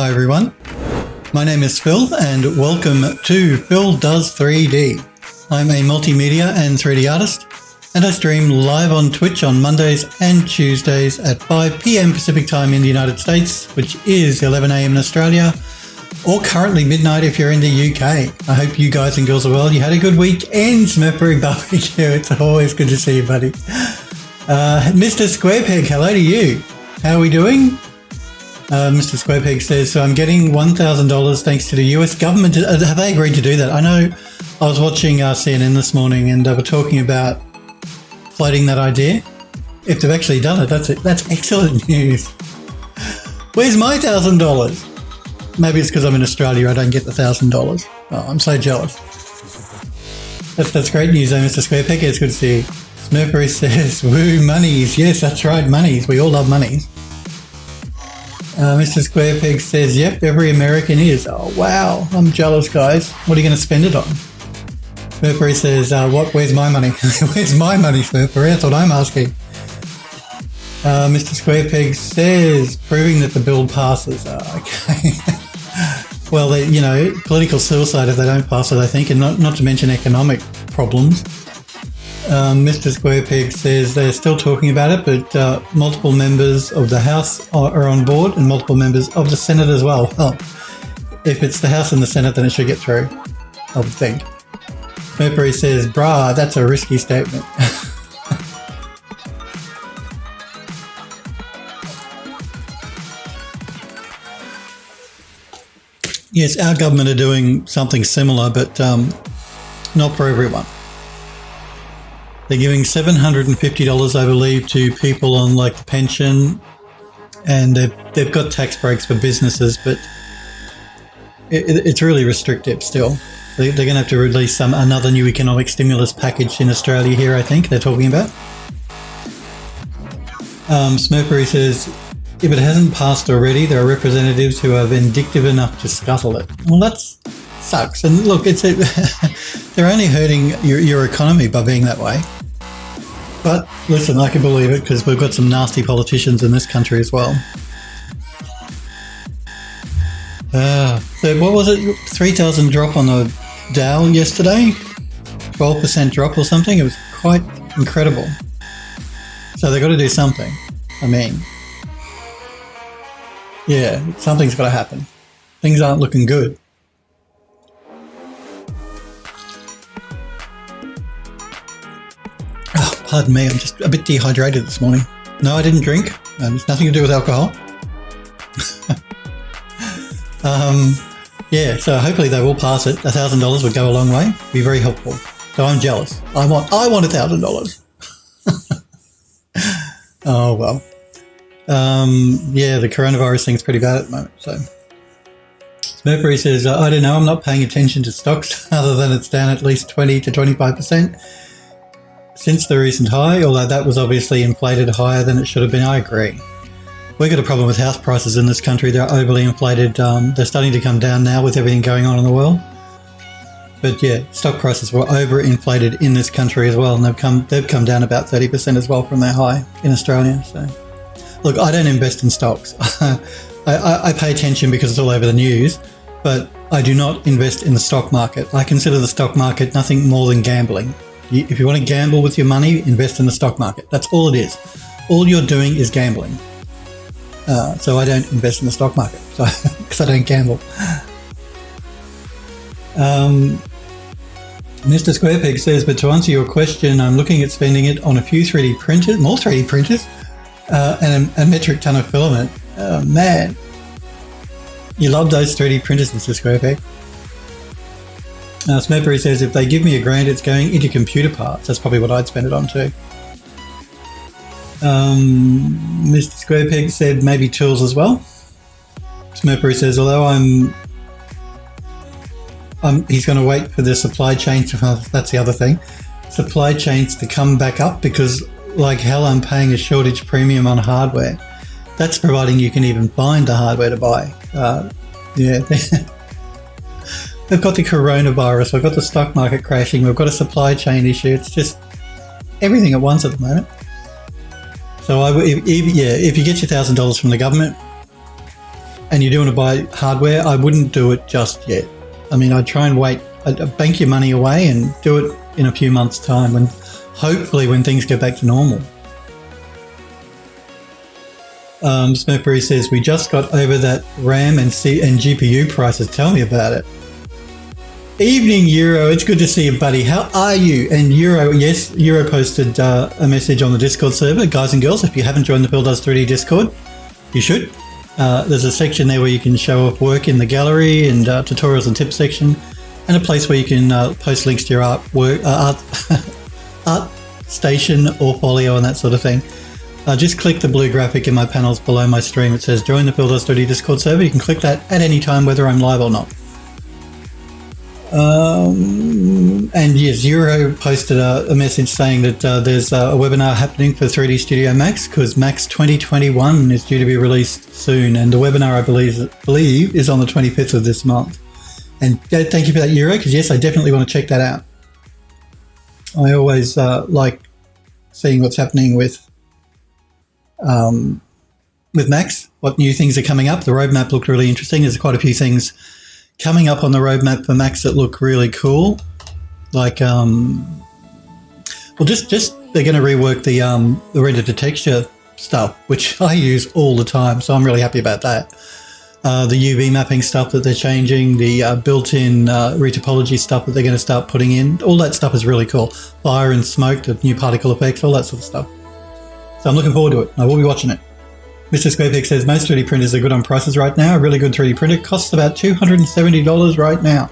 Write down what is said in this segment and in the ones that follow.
Hi everyone, my name is Phil and welcome to Phil Does 3D. I'm a multimedia and 3D artist and I stream live on Twitch on Mondays and Tuesdays at 5 PM Pacific time in the United States, which is 11 AM in Australia, or currently midnight if you're in the UK. I hope you guys and girls are well. You had a good weekend, Smurfberry Barbecue. It's always good to see you, buddy. Mr. Squarepeg, hello to you. How are we doing? Mr. Squarepeg says, so I'm getting $1,000 thanks to the US government. Have they agreed to do that? I know I was watching CNN this morning and they were talking about floating that idea. If they've actually done it, that's excellent news. Where's my $1,000? Maybe it's because I'm in Australia, I don't get the $1,000. Oh, I'm so jealous. That's great news though, Mr. Squarepeg. It's good to see you. Smurfberry says, woo, monies. Yes, that's right, monies. We all love monies. Mr. Squarepeg says, yep, every American is. Oh, wow. I'm jealous, guys. What are you going to spend it on? Smurfberry says, where's my money? Where's my money, Smurfberry? That's what I'm asking. Mr. Squarepeg says, proving that the bill passes. Okay. Well, political suicide if they don't pass it, I think, and not to mention economic problems. Mr. Squarepeg says they're still talking about it, but multiple members of the House are on board and multiple members of the Senate as well. Oh, if it's the House and the Senate, then it should get through, I would think. Smurfberry says, brah, that's a risky statement. Yes, our government are doing something similar, but not for everyone. They're giving $750, I believe, to people on like the pension, and they've got tax breaks for businesses, but it's really restrictive still. They're going to have to release another new economic stimulus package in Australia here, I think they're talking about. Smurfberry says, if it hasn't passed already, there are representatives who are vindictive enough to scuttle it. Well, that sucks. And look, they're only hurting your economy by being that way. But listen, I can believe it because we've got some nasty politicians in this country as well. So what was it? 3,000 drop on the Dow yesterday? 12% drop or something? It was quite incredible. So they've got to do something. I mean, yeah, something's got to happen. Things aren't looking good. Oh, pardon me, I'm just a bit dehydrated this morning. No, I didn't drink. It's nothing to do with alcohol. Yeah, so hopefully they will pass it. $1,000 would go a long way. Be very helpful. So I'm jealous. I want $1,000. Oh well. Yeah, the coronavirus thing's pretty bad at the moment. So Smurfberry says, I don't know, I'm not paying attention to stocks other than it's down at least 20 to 25% since the recent high, although that was obviously inflated higher than it should have been. I agree. We've got a problem with house prices in this country. They're overly inflated. They're starting to come down now with everything going on in the world. But yeah, stock prices were overinflated in this country as well, and they've come down about 30% as well from their high in Australia. So, look, I don't invest in stocks. I pay attention because it's all over the news, but I do not invest in the stock market. I consider the stock market nothing more than gambling. If you want to gamble with your money, invest in the stock market. That's all it is. All you're doing is gambling. So I don't invest in the stock market because I don't gamble. Mr. Squarepeg says, but to answer your question, I'm looking at spending it on a few 3D printers, more 3D printers, and a metric ton of filament. Oh, man. You love those 3D printers, Mr. Squarepeg. Smurfberry says, if they give me a grant, it's going into computer parts. That's probably what I'd spend it on too. Mr. Squarepeg said maybe tools as well. Smurfberry says, although he's going to wait for the supply chain that's the other thing, supply chains to come back up because like hell I'm paying a shortage premium on hardware. That's providing you can even find the hardware to buy. Yeah, they've got the coronavirus, we've got the stock market crashing, we've got a supply chain issue. It's just everything at once at the moment. So if you get your $1,000 from the government, and you do want to buy hardware, I wouldn't do it just yet. I mean, I'd try and wait, I'd bank your money away and do it in a few months' time, and hopefully when things go back to normal. Smurfberry says, we just got over that RAM and GPU prices. Tell me about it. Evening, Euro. It's good to see you, buddy. How are you? And Euro, yes, Euro posted a message on the Discord server. Guys and girls, if you haven't joined the Phil Does 3D Discord, you should. There's a section there where you can show off work in the gallery and tutorials and tips section, and a place where you can post links to your art station or folio and that sort of thing. Just click the blue graphic in my panels below my stream. It says join the Phil Does 3D Discord server. You can click that at any time, whether I'm live or not. And yes, Euro posted a message saying that there's a webinar happening for 3D Studio Max, because Max 2021 is due to be released soon, and the webinar I believe is on the 25th of this month. And thank you for that, Euro, because yes, I definitely want to check that out. I always like seeing what's happening with Max, what new things are coming up. The roadmap looked really interesting. There's quite a few things coming up on the roadmap for Max that look really cool. Like, just they're going to rework the render to texture stuff, which I use all the time, so I'm really happy about that. The UV mapping stuff that they're changing, the built-in retopology stuff that they're going to start putting in, all that stuff is really cool. Fire and smoke, the new particle effects, all that sort of stuff. So I'm looking forward to it. I will be watching it. Mr. Squarepeg says most 3D printers are good on prices right now. A really good 3D printer costs about $270 right now.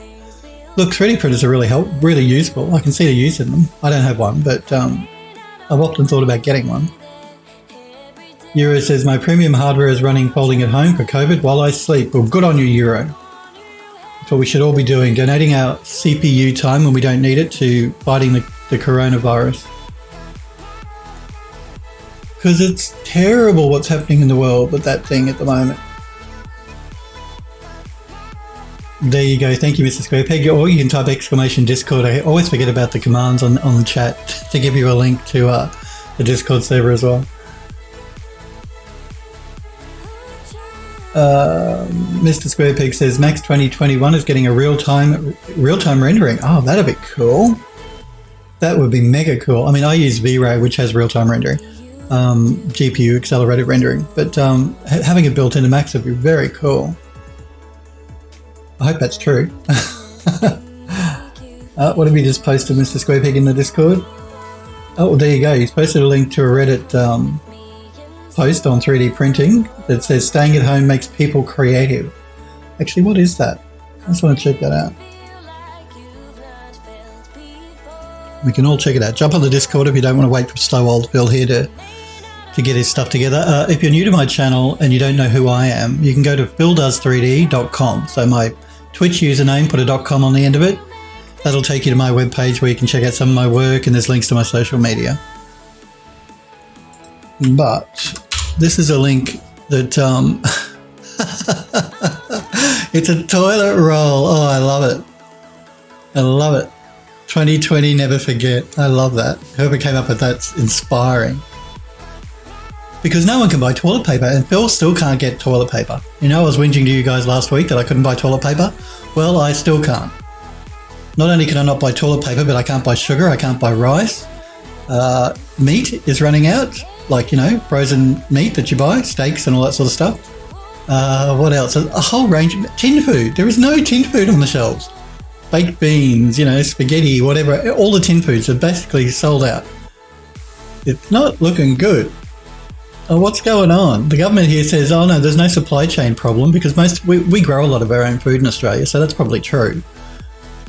Look, 3D printers are really useful. I can see the use in them. I don't have one, but I've often thought about getting one. Euro says my premium hardware is running folding at home for COVID while I sleep. Well, good on you, Euro. That's what we should all be doing, donating our CPU time when we don't need it to fighting the coronavirus. Because it's terrible what's happening in the world with that thing at the moment. There you go. Thank you, Mr. Squarepeg. Or you can type exclamation Discord. I always forget about the commands on the chat to give you a link to the Discord server as well. Mr. Squarepeg says Max 2021 is getting a real-time rendering. Oh, that'd be cool. That would be mega cool. I mean, I use V-Ray, which has real-time rendering. GPU accelerated rendering, but having it built into Max would be very cool. I hope that's true. What have you just posted, Mr. Squarepeg, in the Discord? Oh, well, there you go. He's posted a link to a Reddit post on 3D printing that says staying at home makes people creative. Actually, what is that? I just want to check that out. We can all check it out. Jump on the Discord if you don't want to wait for slow old Phil here to get his stuff together. If you're new to my channel and you don't know who I am, you can go to phildoes3d.com. So my Twitch username, put a .com on the end of it. That'll take you to my webpage where you can check out some of my work, and there's links to my social media. But this is a link that it's a toilet roll. Oh, I love it. I love it. 2020, never forget. I love that. Whoever came up with that's inspiring. Because no one can buy toilet paper, and Phil still can't get toilet paper. You know, I was whinging to you guys last week that I couldn't buy toilet paper. Well, I still can't. Not only can I not buy toilet paper, but I can't buy sugar, I can't buy rice. Meat is running out, like, you know, frozen meat that you buy, steaks and all that sort of stuff. What else? A whole range of tin food. There is no tin food on the shelves. Baked beans, you know, spaghetti, whatever. All the tin foods are basically sold out. It's not looking good. Oh, what's going on? The government here says, oh no, there's no supply chain problem, because we grow a lot of our own food in Australia, so that's probably true.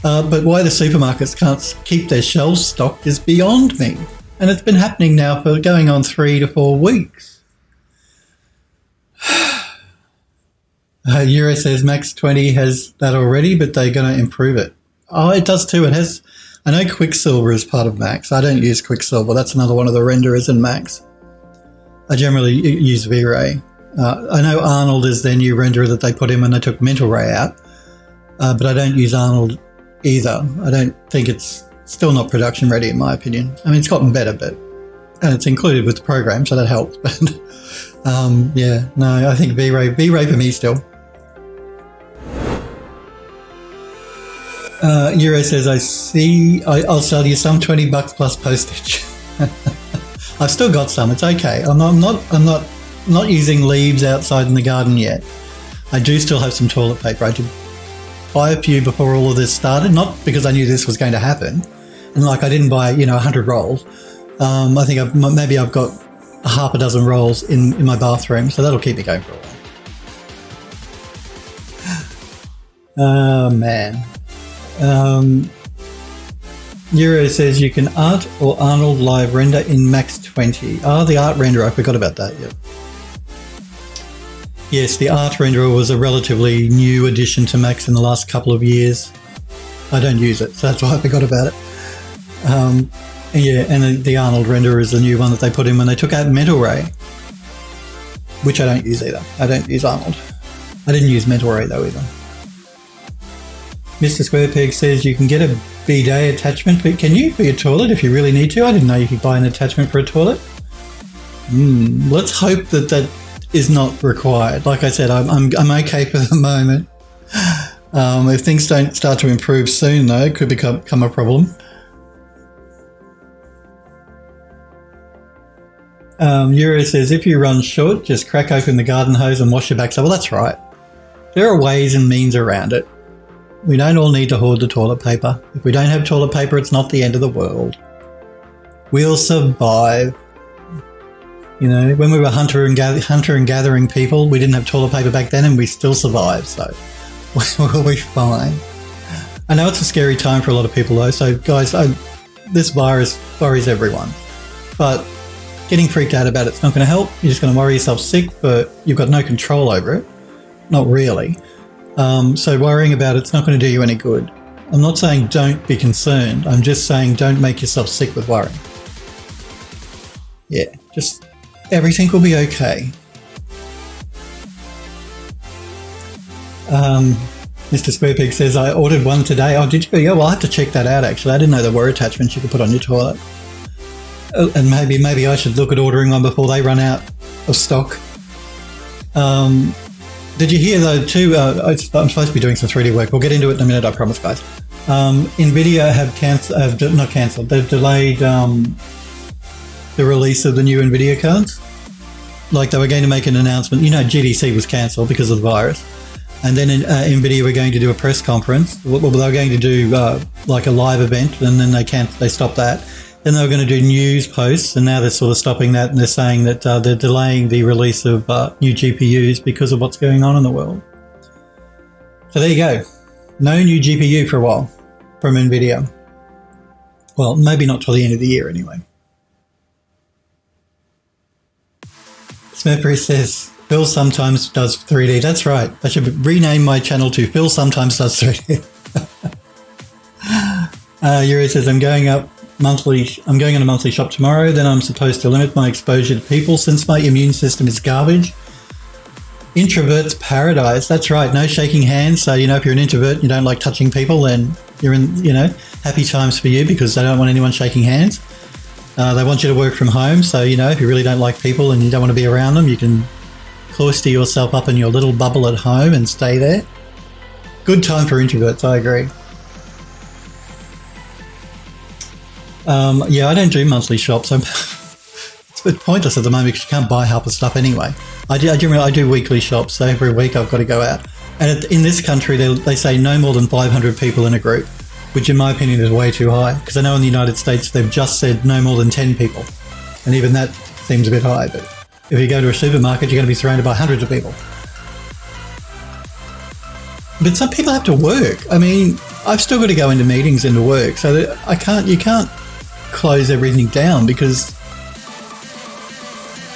But why the supermarkets can't keep their shelves stocked is beyond me. And it's been happening now for going on 3 to 4 weeks. Euro says Max 20 has that already, but they're going to improve it. Oh, it does too. It has. I know Quicksilver is part of Max. I don't use Quicksilver. That's another one of the renderers in Max. I generally use V-Ray. I know Arnold is their new renderer that they put in when they took Mental Ray out, but I don't use Arnold either. I don't think it's still not production ready in my opinion. I mean, it's gotten better, and it's included with the program, so that helps. But yeah, no, I think V-Ray for me still. Euro says, I'll sell you some $20 plus postage. I've still got some. It's okay. I'm not using leaves outside in the garden yet. I do still have some toilet paper. I did buy a few before all of this started, not because I knew this was going to happen. And like I didn't buy, 100 rolls. I think I've got a half a dozen rolls in my bathroom, so that'll keep me going for a while. Oh man. Euro says you can Art or Arnold live render in Max 20. The Art renderer, I forgot about that, yeah. Yes, the Art renderer was a relatively new addition to Max in the last couple of years. I don't use it, so that's why I forgot about it. And the Arnold renderer is the new one that they put in when they took out Mental Ray, which I don't use either. I don't use Arnold. I didn't use Mental Ray though either. Mr. Squarepeg says you can get a bidet attachment, but can you for your toilet if you really need to? I didn't know you could buy an attachment for a toilet. Let's hope that is not required. Like I said, I'm okay for the moment. If things don't start to improve soon, though, it could become a problem. Euro says, if you run short, just crack open the garden hose and wash your backside. Well, that's right. There are ways and means around it. We don't all need to hoard the toilet paper. If we don't have toilet paper, it's not the end of the world. We'll survive. When we were hunter and gathering people, we didn't have toilet paper back then and we still survived, so we'll be fine. I know it's a scary time for a lot of people though, so guys, this virus worries everyone. But getting freaked out about it's not going to help. You're just going to worry yourself sick, but you've got no control over it. Not really. So worrying about it's not going to do you any good. I'm not saying don't be concerned. I'm just saying don't make yourself sick with worry. Yeah, just everything will be okay. Mr. Squarepeg says, I ordered one today. Oh, did you? Yeah, well, I'll have to check that out, actually. I didn't know there were attachments you could put on your toilet. And maybe I should look at ordering one before they run out of stock. Did you hear, though, too, I'm supposed to be doing some 3D work. We'll get into it in a minute, I promise, guys. NVIDIA they've delayed the release of the new NVIDIA cards. Like, they were going to make an announcement. GDC was cancelled because of the virus. And then NVIDIA were going to do a press conference. Well, they were going to do like a live event, and then they stopped that. Then they were going to do news posts, and now they're sort of stopping that, and they're saying that they're delaying the release of new GPUs because of what's going on in the world. So there you go. No new GPU for a while from NVIDIA. Well, maybe not till the end of the year anyway. Smurfrey says, Phil sometimes does 3D. That's right. I should rename my channel to Phil Sometimes Does 3D. Yuri says, I'm going on a monthly shop tomorrow. Then I'm supposed to limit my exposure to people since my immune system is garbage. Introvert's paradise. That's right. No shaking hands. So, if you're an introvert, you don't like touching people, then you're in, happy times for you because they don't want anyone shaking hands. They want you to work from home. So, if you really don't like people and you don't want to be around them, you can cloister yourself up in your little bubble at home and stay there. Good time for introverts, I agree. I don't do monthly shops. It's a bit pointless at the moment because you can't buy half the stuff anyway. I do weekly shops, so every week I've got to go out. And in this country, they say no more than 500 people in a group, which in my opinion is way too high. Because I know in the United States, they've just said no more than 10 people. And even that seems a bit high. But if you go to a supermarket, you're going to be surrounded by hundreds of people. But some people have to work. I mean, I've still got to go into meetings and to work. So that you can't close everything down because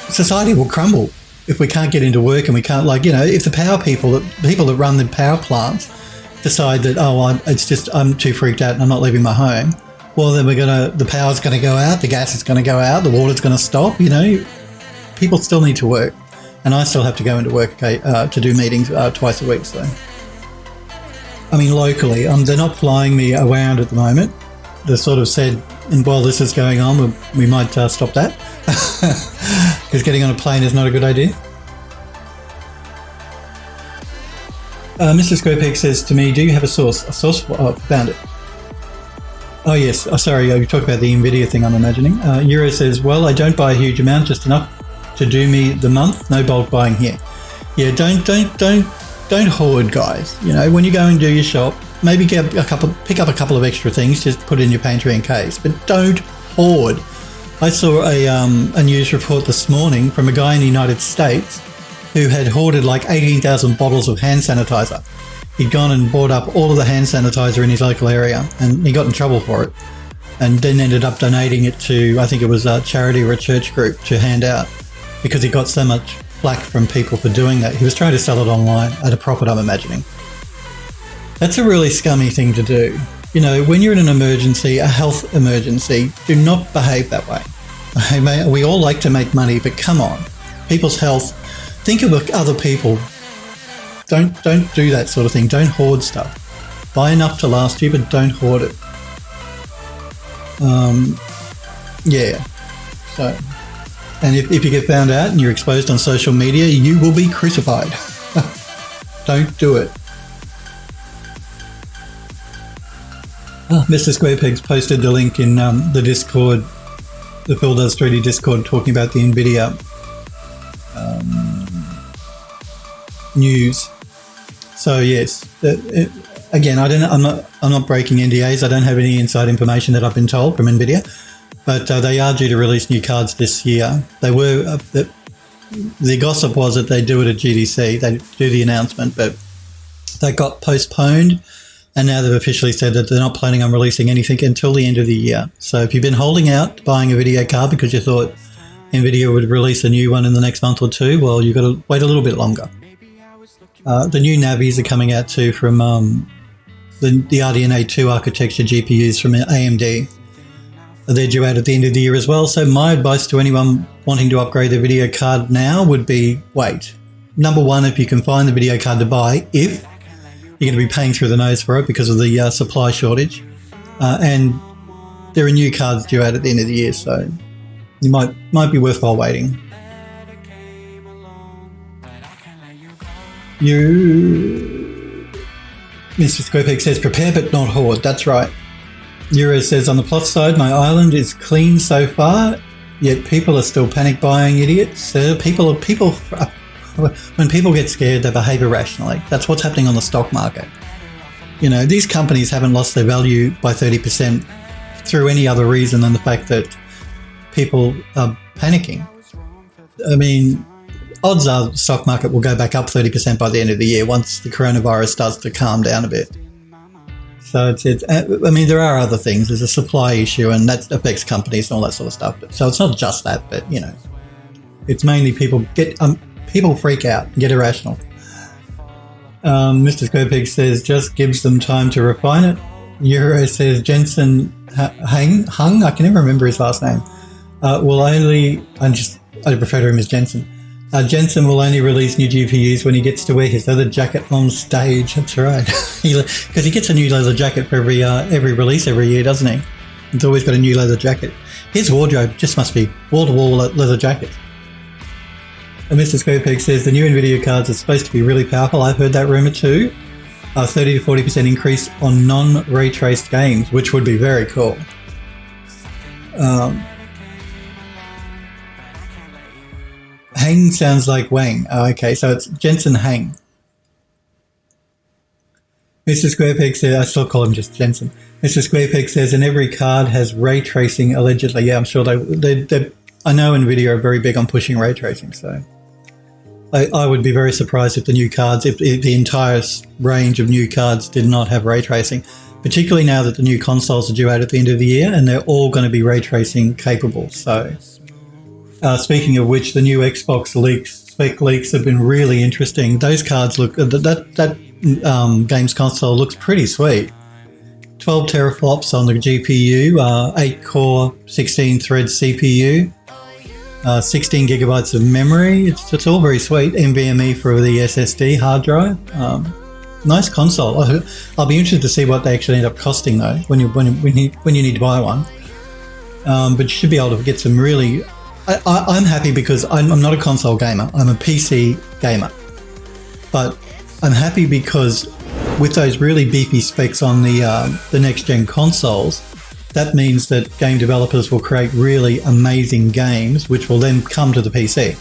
society will crumble if we can't get into work and we can't, if the people that run the power plants decide that, I'm too freaked out and I'm not leaving my home, well, then the power's going to go out, the gas is going to go out, the water's going to stop, people still need to work. And I still have to go into work to do meetings twice a week, so. I mean, locally, they're not flying me around at the moment. They sort of said, and while this is going on, we might stop that because getting on a plane is not a good idea. Mr. Squarepeg says to me, do you have a source? A source? Oh, found it. Oh, yes. Oh, sorry. You talk about the NVIDIA thing, I'm imagining. Euro says, well, I don't buy a huge amount, just enough to do me the month. No bulk buying here. Yeah, don't hoard, guys. You know, when you go and do your shop, maybe pick up a couple of extra things, just put it in your pantry in case, but don't hoard. I saw a news report this morning from a guy in the United States who had hoarded like 18,000 bottles of hand sanitizer. He'd gone and bought up all of the hand sanitizer in his local area, and he got in trouble for it, and then ended up donating it to, I think it was a charity or a church group to hand out, because he got so much flack from people for doing that. He was trying to sell it online at a profit, I'm imagining. That's a really scummy thing to do. You know, when you're in an emergency, a health emergency, do not behave that way. We all like to make money, but come on, people's health. Think of other people. Don't do that sort of thing. Don't hoard stuff. Buy enough to last you, but don't hoard it. Yeah. So, and if you get found out and you're exposed on social media, you will be crucified. Don't do it. Mr. Squarepeg's posted the link in the Discord, the Phil Does 3D Discord, talking about the NVIDIA news. So yes, again, I'm not breaking NDAs. I don't have any inside information that I've been told from NVIDIA, but they are due to release new cards this year. They were the gossip was that they do it at GDC. They do the announcement, but that got postponed, and now they've officially said that they're not planning on releasing anything until the end of the year. So if you've been holding out buying a video card because you thought NVIDIA would release a new one in the next month or two, well, you've got to wait a little bit longer. The new Navis are coming out too from the RDNA 2 architecture GPUs from AMD. They're due out at the end of the year as well. So my advice to anyone wanting to upgrade their video card now would be wait. Number one, if you can find the video card to buy, if you're going to be paying through the nose for it because of the supply shortage. And there are new cards due out at the end of the year, so you might be worthwhile waiting. Mr. Squarepeg says, prepare but not hoard. That's right. Euro says, on the plus side, my island is clean so far, yet people are still panic buying, idiots. When people get scared, they behave irrationally. That's what's happening on the stock market. You know, these companies haven't lost their value by 30% through any other reason than the fact that people are panicking. I mean, odds are the stock market will go back up 30% by the end of the year once the coronavirus starts to calm down a bit. So I mean, there are other things. There's a supply issue, and that affects companies and all that sort of stuff. So it's not just that, but you know, it's mainly people freak out and get irrational. Mr. Squarepeg says just gives them time to refine it. Euro says Jensen Hung, I can never remember his last name. I refer to him as Jensen. Jensen will only release new GPUs when he gets to wear his leather jacket on stage. That's right. Because he gets a new leather jacket for every release every year, doesn't he? He's always got a new leather jacket. His wardrobe just must be wall-to-wall leather jackets. And Mr. Squarepeg says the new NVIDIA cards are supposed to be really powerful. I've heard that rumor too. 30 to 40% increase on non-ray traced games, which would be very cool. Hang sounds like Wang. Oh, okay, so it's Jensen Hang. Mr. Squarepeg says, I still call him just Jensen. Mr. Squarepeg says, and every card has ray tracing allegedly. Yeah, I'm sure I know NVIDIA are very big on pushing ray tracing, so I would be very surprised if the new cards, if the entire range of new cards did not have ray tracing, particularly now that the new consoles are due out at the end of the year and they're all going to be ray tracing capable. So speaking of which, the new Xbox spec leaks have been really interesting. Those cards look, that games console looks pretty sweet. 12 teraflops on the GPU, 8-core, 16-thread CPU, 16 gigabytes of memory. It's all very sweet. NVMe for the SSD hard drive. Nice console. I'll be interested to see what they actually end up costing though when you need to buy one. But you should be able to get some really. I'm happy because I'm not a console gamer. I'm a PC gamer. But I'm happy because with those really beefy specs on the next-gen consoles, that means that game developers will create really amazing games, which will then come to the PC.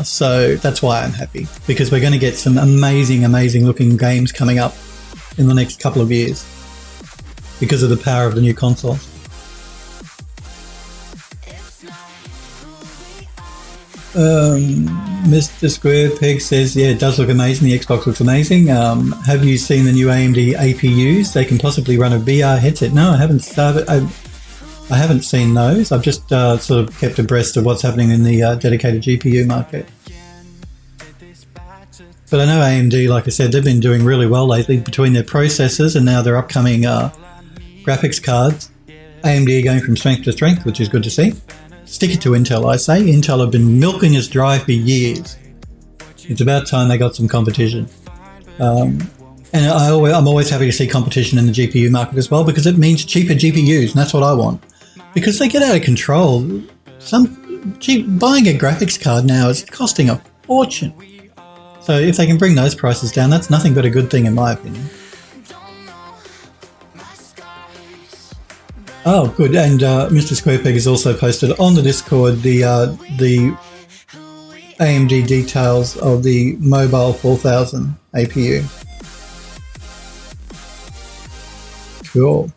So that's why I'm happy, because we're going to get some amazing, amazing looking games coming up in the next couple of years because of the power of the new consoles. Mr. Square Peg says, yeah, it does look amazing. The Xbox looks amazing. Have you seen the new AMD APUs? They can possibly run a VR headset. No, I haven't started. I haven't seen those. I've just sort of kept abreast of what's happening in the dedicated GPU market. But I know AMD, like I said, they've been doing really well lately between their processors and now their upcoming graphics cards. AMD are going from strength to strength, which is good to see. Stick it to Intel, I say. Intel have been milking us dry for years. It's about time they got some competition. And I'm always happy to see competition in the GPU market as well, because it means cheaper GPUs, and that's what I want. Because they get out of control. Buying a graphics card now is costing a fortune. So if they can bring those prices down, that's nothing but a good thing in my opinion. Oh, good. And Mr. Squarepeg has also posted on the Discord the AMD details of the Mobile 4000 APU. Cool.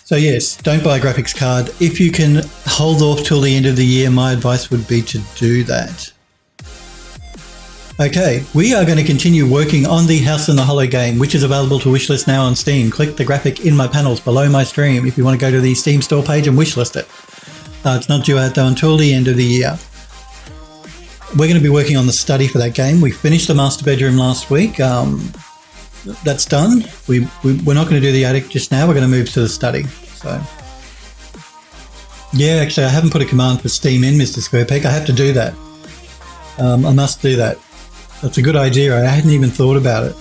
So yes, don't buy a graphics card. If you can hold off till the end of the year, my advice would be to do that. Okay, we are going to continue working on the House in the Hollow game, which is available to wishlist now on Steam. Click the graphic in my panels below my stream if you want to go to the Steam store page and wishlist it. It's not due out though until the end of the year. We're going to be working on the study for that game. We finished the master bedroom last week. That's done. We're not going to do the attic just now. We're going to move to the study. So, yeah, actually, I haven't put a command for Steam in, Mr. Squarepeg. I have to do that. I must do that. That's a good idea. I hadn't even thought about it.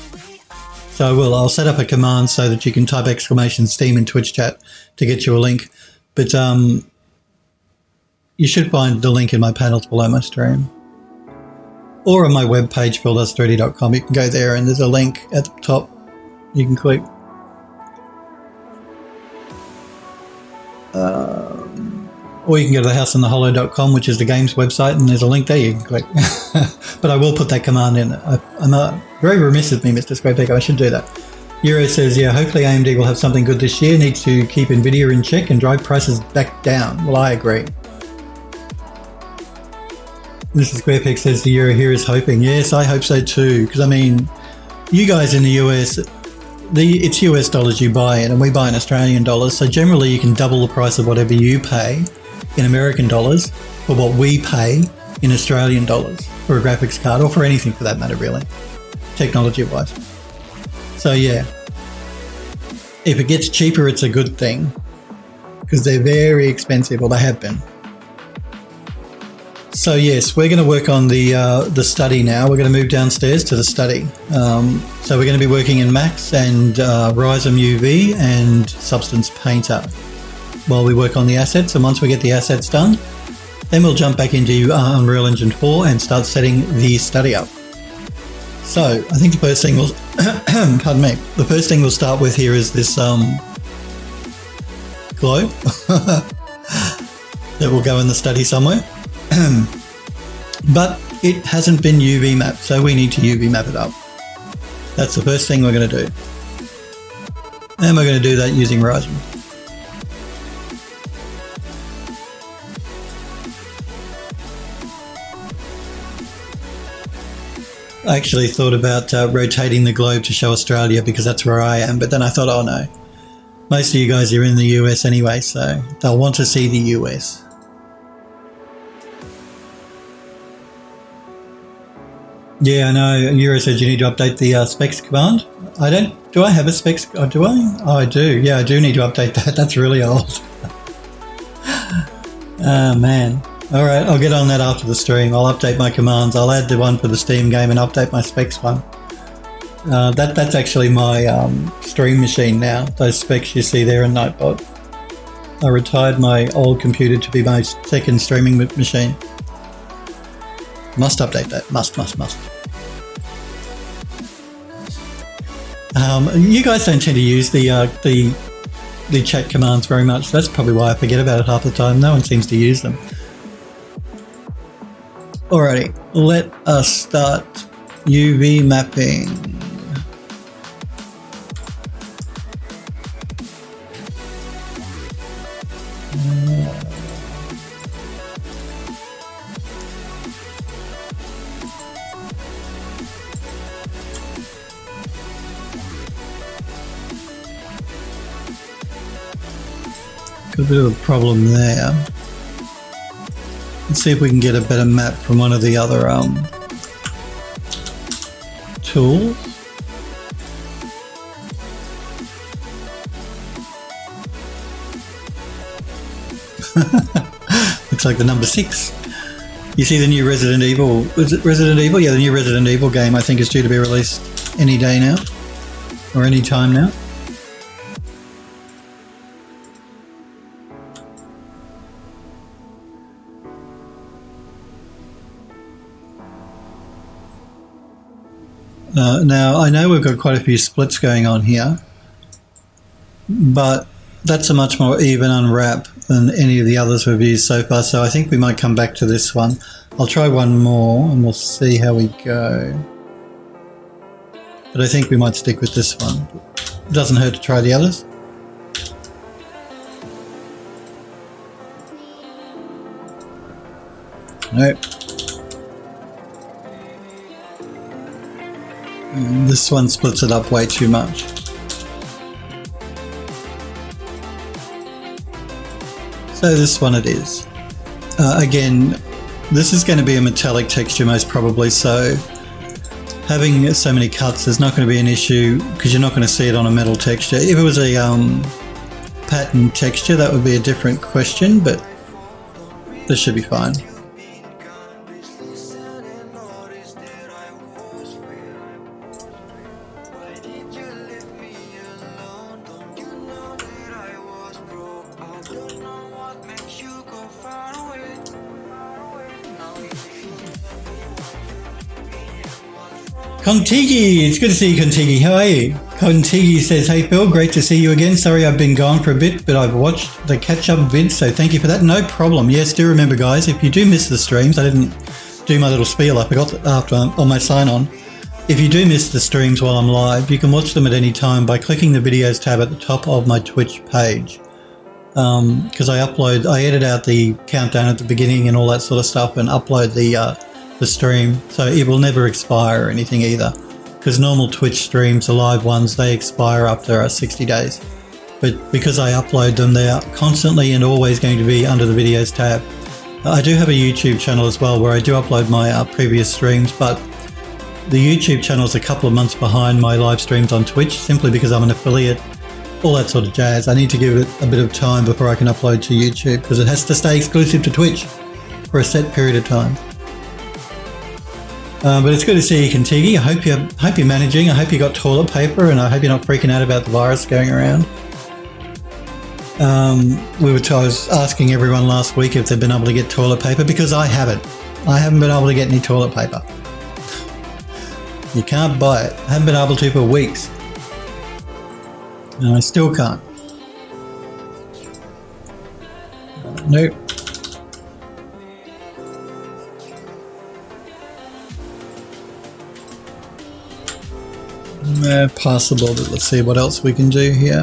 So I will. I'll set up a command so that you can type !Steam in Twitch chat to get you a link. But you should find the link in my panels below my stream. Or on my webpage, phildoes3d.com. You can go there and there's a link at the top you can click. Or you can go to thehouseonthehollow.com, which is the game's website, and there's a link there you can click. But I will put that command in. I'm very remiss of me, Mr. Squarepeg. I should do that. Euro says, yeah, hopefully AMD will have something good this year. Needs to keep NVIDIA in check and drive prices back down. Well, I agree. Mr. Squarepeg says the Euro here is hoping. Yes, I hope so too. Because, I mean, you guys in the US, it's US dollars you buy in, and we buy in Australian dollars. So generally you can double the price of whatever you pay in American dollars for what we pay in Australian dollars for a graphics card, or for anything for that matter, really, technology-wise. So yeah, if it gets cheaper, it's a good thing, because they're very expensive, or they have been. So yes, we're going to work on the study now. We're going to move downstairs to the study. So we're going to be working in Max and Rhizome UV and Substance Painter while we work on the assets. And once we get the assets done, then we'll jump back into Unreal Engine 4 and start setting the study up. So I think the first thing we'll, pardon me, the first thing we'll start with here is this globe that will go in the study somewhere. But it hasn't been UV mapped, so we need to UV map it up. That's the first thing we're going to do. And we're going to do that using Rhizome. I actually thought about rotating the globe to show Australia because that's where I am, but then I thought, oh no, most of you guys are in the US anyway, so they'll want to see the US. Yeah, I know. Euro said you need to update the specs command. I don't. Do I have a specs? Oh, do I? Oh, I do. Yeah, I do need to update that. That's really old. Oh, man. All right, I'll get on that after the stream. I'll update my commands. I'll add the one for the Steam game and update my specs one. That's actually my stream machine now. Those specs you see there in Nightbot. I retired my old computer to be my second streaming machine. Must update that. Must. You guys don't tend to use the chat commands very much. That's probably why I forget about it half the time. No one seems to use them. Alrighty, let us start UV mapping. Got a bit of a problem there. Let's see if we can get a better map from one of the other tools. Looks like the number 6. You see the new Resident Evil, is it Resident Evil? Yeah, the new Resident Evil game I think is due to be released any day now, or any time now. Now, I know we've got quite a few splits going on here, but that's a much more even unwrap than any of the others we've used so far, so I think we might come back to this one. I'll try one more and we'll see how we go. But I think we might stick with this one. It doesn't hurt to try the others. Nope. And this one splits it up way too much. So this one it is. Again, this is going to be a metallic texture most probably, so having so many cuts is not going to be an issue because you're not going to see it on a metal texture. If it was a pattern texture, that would be a different question, but this should be fine. Contigi, it's good to see you, Contigi. How are you? Contigi says, hey Phil, great to see you again. Sorry I've been gone for a bit, but I've watched the catch-up vid, so thank you for that. No problem. Yes, do remember, guys, if you do miss the streams, I didn't do my little spiel. I forgot after on my sign-on. If you do miss the streams while I'm live, you can watch them at any time by clicking the videos tab at the top of my Twitch page. Because I edit out the countdown at the beginning and all that sort of stuff and upload the stream, so it will never expire or anything either, because normal Twitch streams, the live ones, they expire after 60 days, but because I upload them, they are constantly and always going to be under the videos tab. I do have a YouTube channel as well where I do upload my previous streams, but the YouTube channel is a couple of months behind my live streams on Twitch, simply because I'm an affiliate, all that sort of jazz. I need to give it a bit of time before I can upload to YouTube, because it has to stay exclusive to Twitch for a set period of time. But it's good to see you, Contigi. I hope you're managing. I hope you got toilet paper, and I hope you're not freaking out about the virus going around. I was asking everyone last week if they've been able to get toilet paper, because I haven't. I haven't been able to get any toilet paper. You can't buy it. I haven't been able to for weeks. And I still can't. Nope. Possible, but let's see what else we can do here.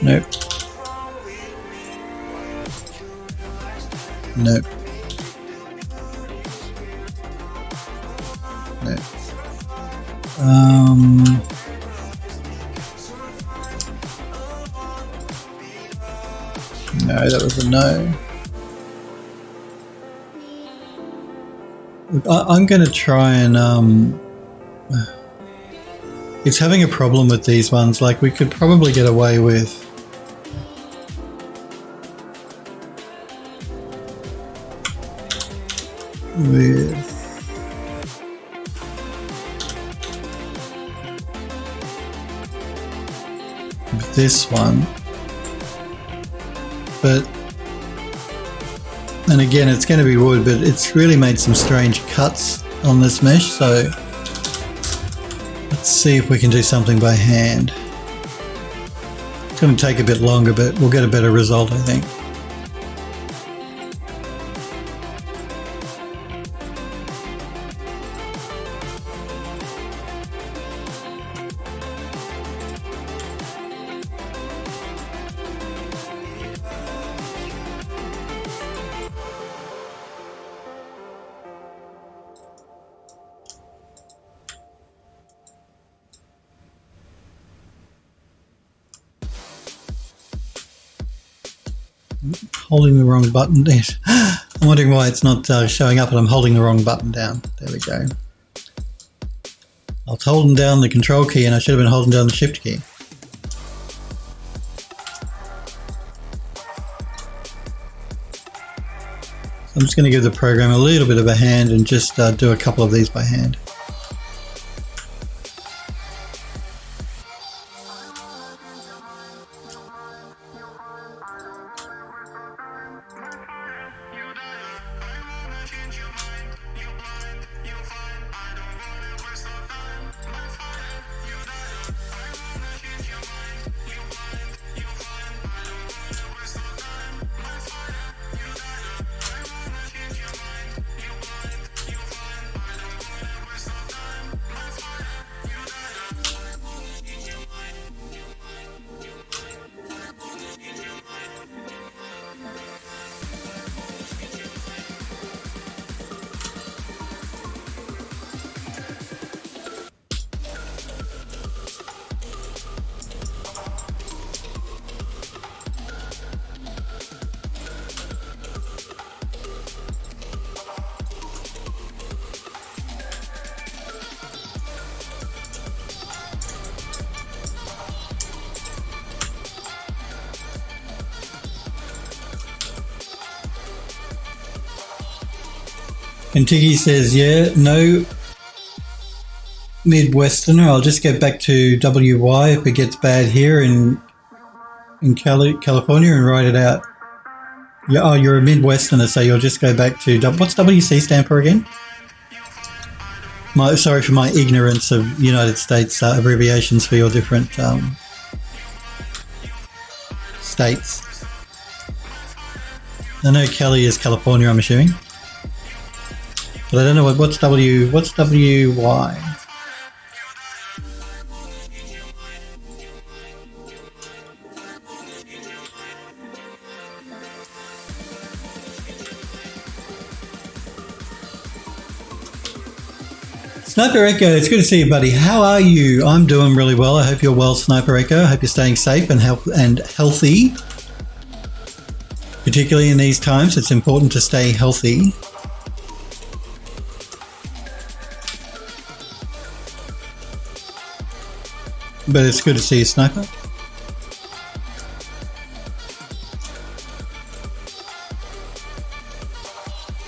Nope. Nope. Nope. No, that was a no. I'm going to try and, it's having a problem with these ones. Like, we could probably get away with this one, but And again, it's going to be wood, but it's really made some strange cuts on this mesh, so let's see if we can do something by hand. It's going to take a bit longer, but we'll get a better result, I think. Holding the wrong button down. I'm wondering why it's not showing up and I'm holding the wrong button down. There we go. I was holding down the control key and I should have been holding down the shift key. So I'm just going to give the program a little bit of a hand and just do a couple of these by hand. And Tiggy says, yeah, no Midwesterner. I'll just get back to WY if it gets bad here in California and write it out. Yeah, oh, you're a Midwesterner, so you'll just go back to... What's WC stand for again? Sorry for my ignorance of United States abbreviations for your different states. I know Cali is California, I'm assuming. But I don't know what's WY? Sniper Echo, it's good to see you, buddy. How are you? I'm doing really well. I hope you're well, Sniper Echo. I hope you're staying safe and healthy. Particularly in these times, it's important to stay healthy. But it's good to see you, Sniper.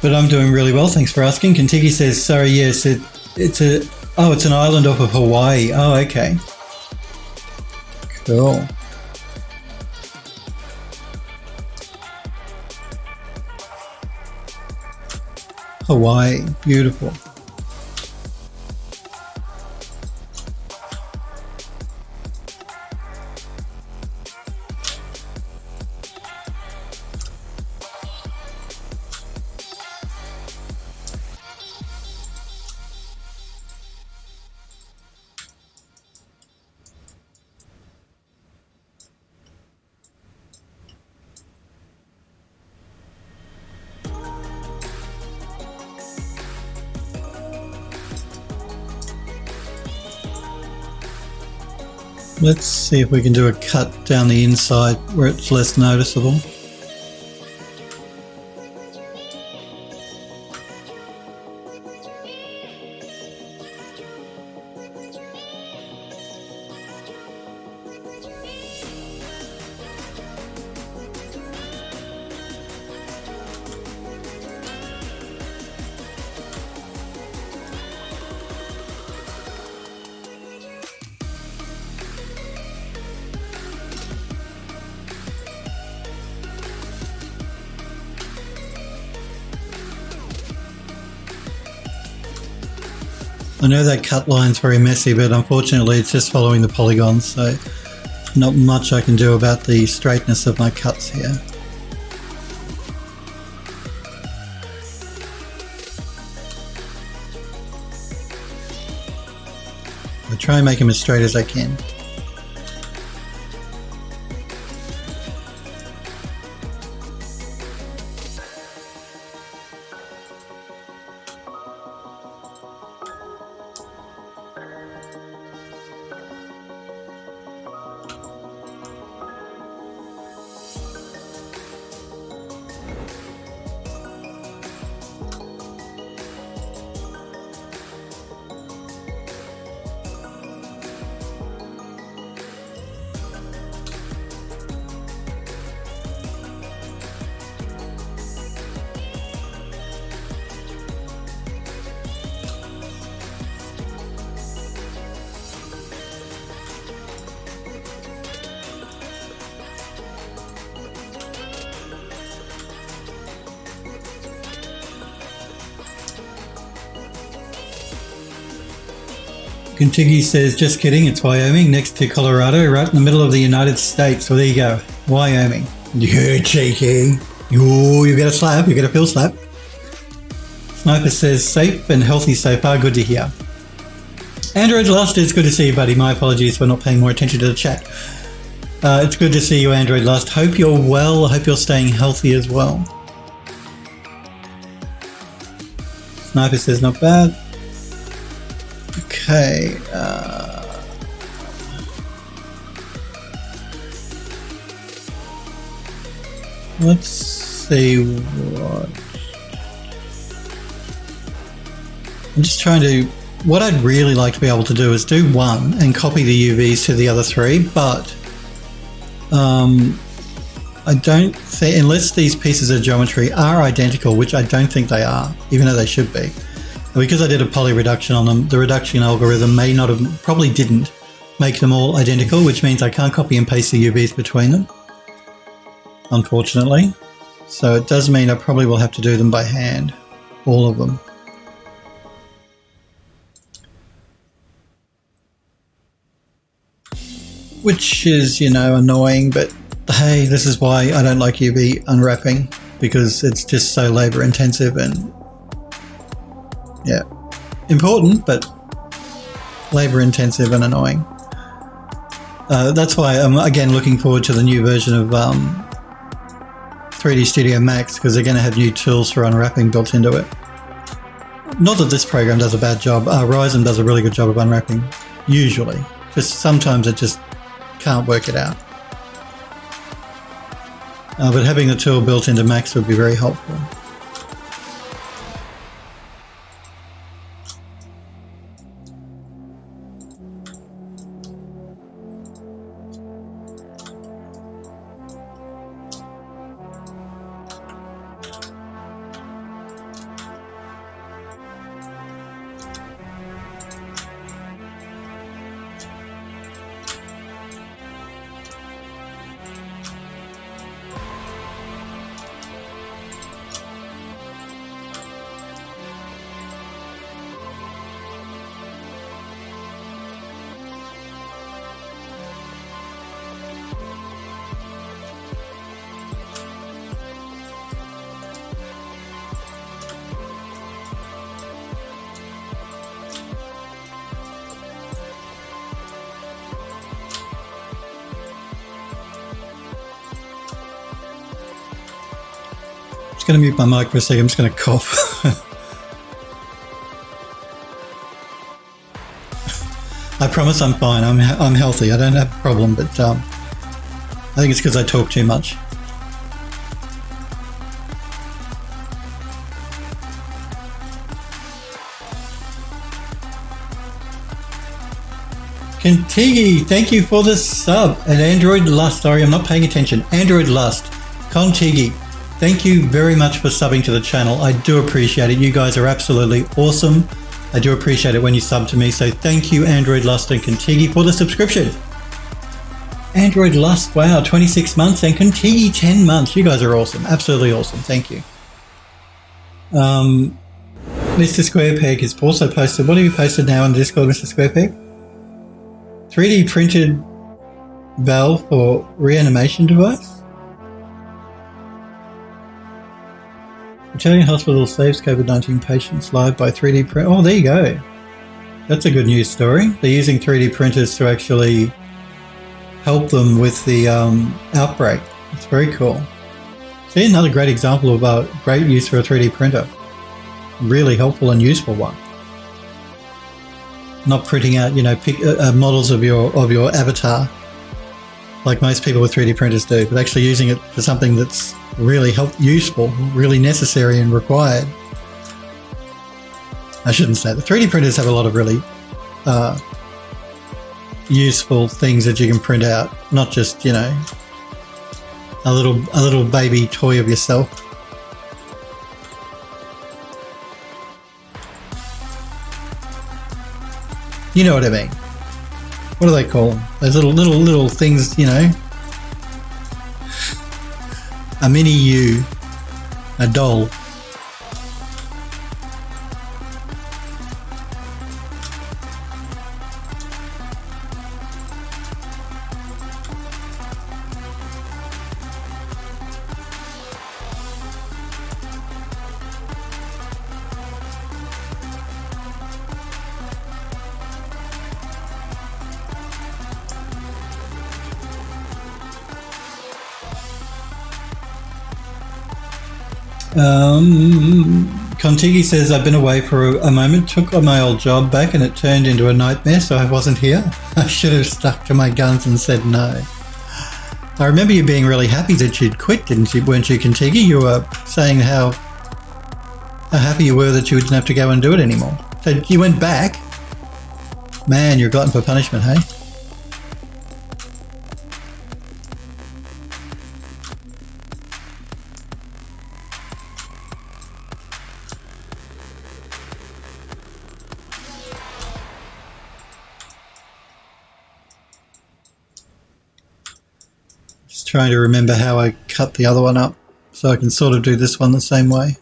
But I'm doing really well, thanks for asking. Contiki says, sorry, yes, it's an island off of Hawaii. Oh, okay. Cool. Hawaii, beautiful. Let's see if we can do a cut down the inside where it's less noticeable. I know that cut line's very messy, but unfortunately it's just following the polygons, so not much I can do about the straightness of my cuts here. I try and make them as straight as I can. Kentucky says, just kidding, it's Wyoming, next to Colorado, right in the middle of the United States. So there you go, Wyoming. Yeah, cheeky. You get a slap, you get a pill slap. Sniper says, safe and healthy so far, good to hear. Android Lust, it's good to see you, buddy. My apologies for not paying more attention to the chat. It's good to see you, Android Lust. Hope you're well, hope you're staying healthy as well. Sniper says, not bad. Okay, let's see what... I'm just trying to... What I'd really like to be able to do is do one and copy the UVs to the other three, but I don't think, unless these pieces of geometry are identical, which I don't think they are, even though they should be. Because I did a poly reduction on them, the reduction algorithm may not have, probably didn't make them all identical, which means I can't copy and paste the UVs between them, unfortunately. So it does mean I probably will have to do them by hand, all of them. Which is, you know, annoying, but hey, this is why I don't like UV unwrapping, because it's just so labor intensive and yeah, important, but labor intensive and annoying. That's why I'm again looking forward to the new version of 3D Studio Max, because they're going to have new tools for unwrapping built into it. Not that this program does a bad job. Ryzen does a really good job of unwrapping, usually. Just sometimes it just can't work it out. But having the tool built into Max would be very helpful. I'm just going to mute my mic for a second. I'm just going to cough. I promise I'm fine. I'm healthy. I don't have a problem, but I think it's because I talk too much. Contigi, thank you for the sub. And Android Lust, sorry, I'm not paying attention. Android Lust, Contigi, thank you very much for subbing to the channel. I do appreciate it. You guys are absolutely awesome. I do appreciate it when you sub to me. So thank you, Android Lust and Contigi, for the subscription. Android Lust, wow, 26 months, and Contigi 10 months. You guys are awesome. Absolutely awesome. Thank you. Mr. Squarepeg has also posted. What have you posted now on Discord, Mr. Squarepeg? 3D printed valve for reanimation device. Italian hospital saves COVID-19 patients live by 3D print. Oh, there you go. That's a good news story. They're using 3D printers to actually help them with the outbreak. It's very cool. See, another great example of a great use for a 3D printer. Really helpful and useful one. Not printing out, models of your avatar like most people with 3D printers do, but actually using it for something that's really useful, really necessary and required. I shouldn't say that. 3D printers have a lot of really useful things that you can print out, not just, a little baby toy of yourself. You know what I mean? What do they call them? Those little things, A mini you, a doll. Contigi says, I've been away for a moment, took my old job back and it turned into a nightmare, so I wasn't here. I should have stuck to my guns and said no. I remember you being really happy that you'd quit, weren't you, Contigi? You were saying how happy you were that you wouldn't have to go and do it anymore. So you went back. Man, you're a glutton for punishment, hey? Trying to remember how I cut the other one up so I can sort of do this one the same way.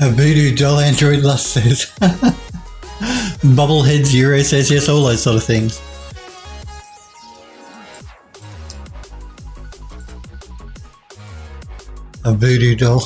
A voodoo doll android lust says. Bubbleheads Euro says yes, all those sort of things. A voodoo doll.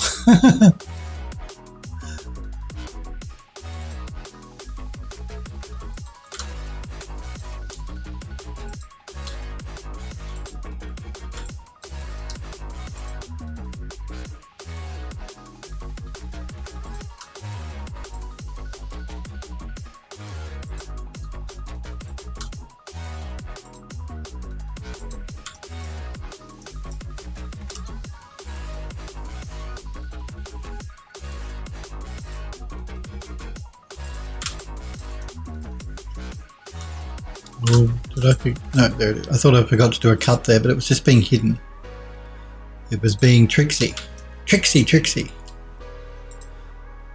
Oh, did I no, there it is. I thought I forgot to do a cut there, but it was just being hidden. It was being tricksy. Trixie.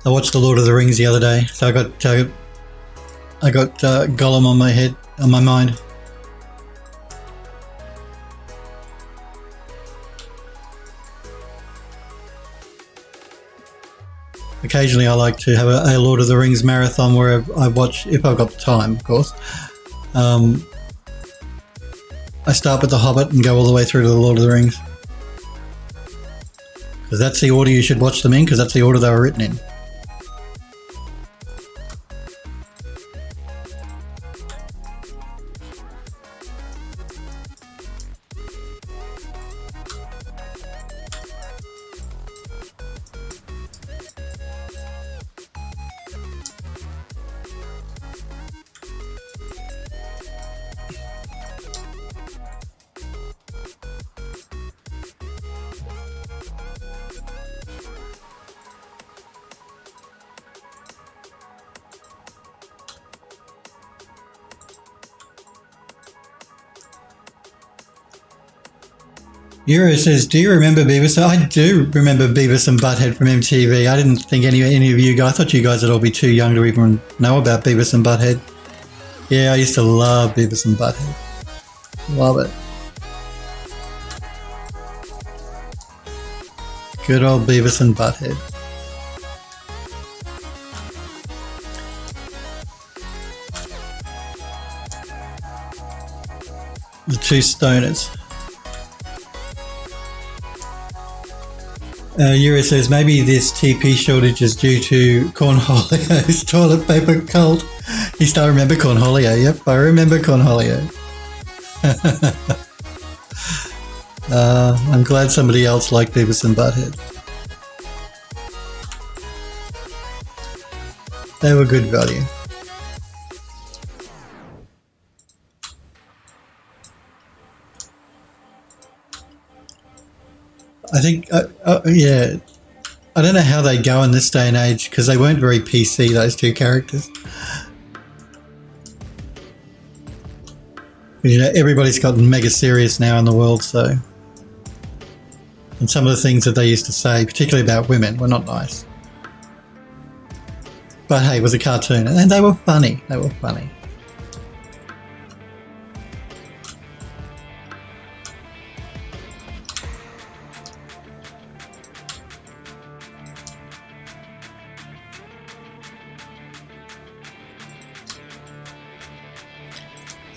I watched The Lord of the Rings the other day, so I got Gollum on my mind. Occasionally I like to have a Lord of the Rings marathon where I watch, if I've got the time, of course. I start with The Hobbit and go all the way through to The Lord of the Rings. Because that's the order you should watch them in, because that's the order they were written in. Euro says, do you remember Beavis? I do remember Beavis and Butthead from MTV. I didn't think any of you guys, I thought you guys would all be too young to even know about Beavis and Butthead. Yeah, I used to love Beavis and Butthead. Love it. Good old Beavis and Butthead. The two stoners. Euro says, maybe this TP shortage is due to Cornholio's toilet paper cult. You still remember Cornholio? Yep, I remember Cornholio. I'm glad somebody else liked Beavis and Butthead. They were good value. I think, yeah, I don't know how they go in this day and age because they weren't very PC, those two characters. You know, everybody's gotten mega serious now in the world, so. And some of the things that they used to say, particularly about women, were not nice. But hey, it was a cartoon, and they were funny. They were funny.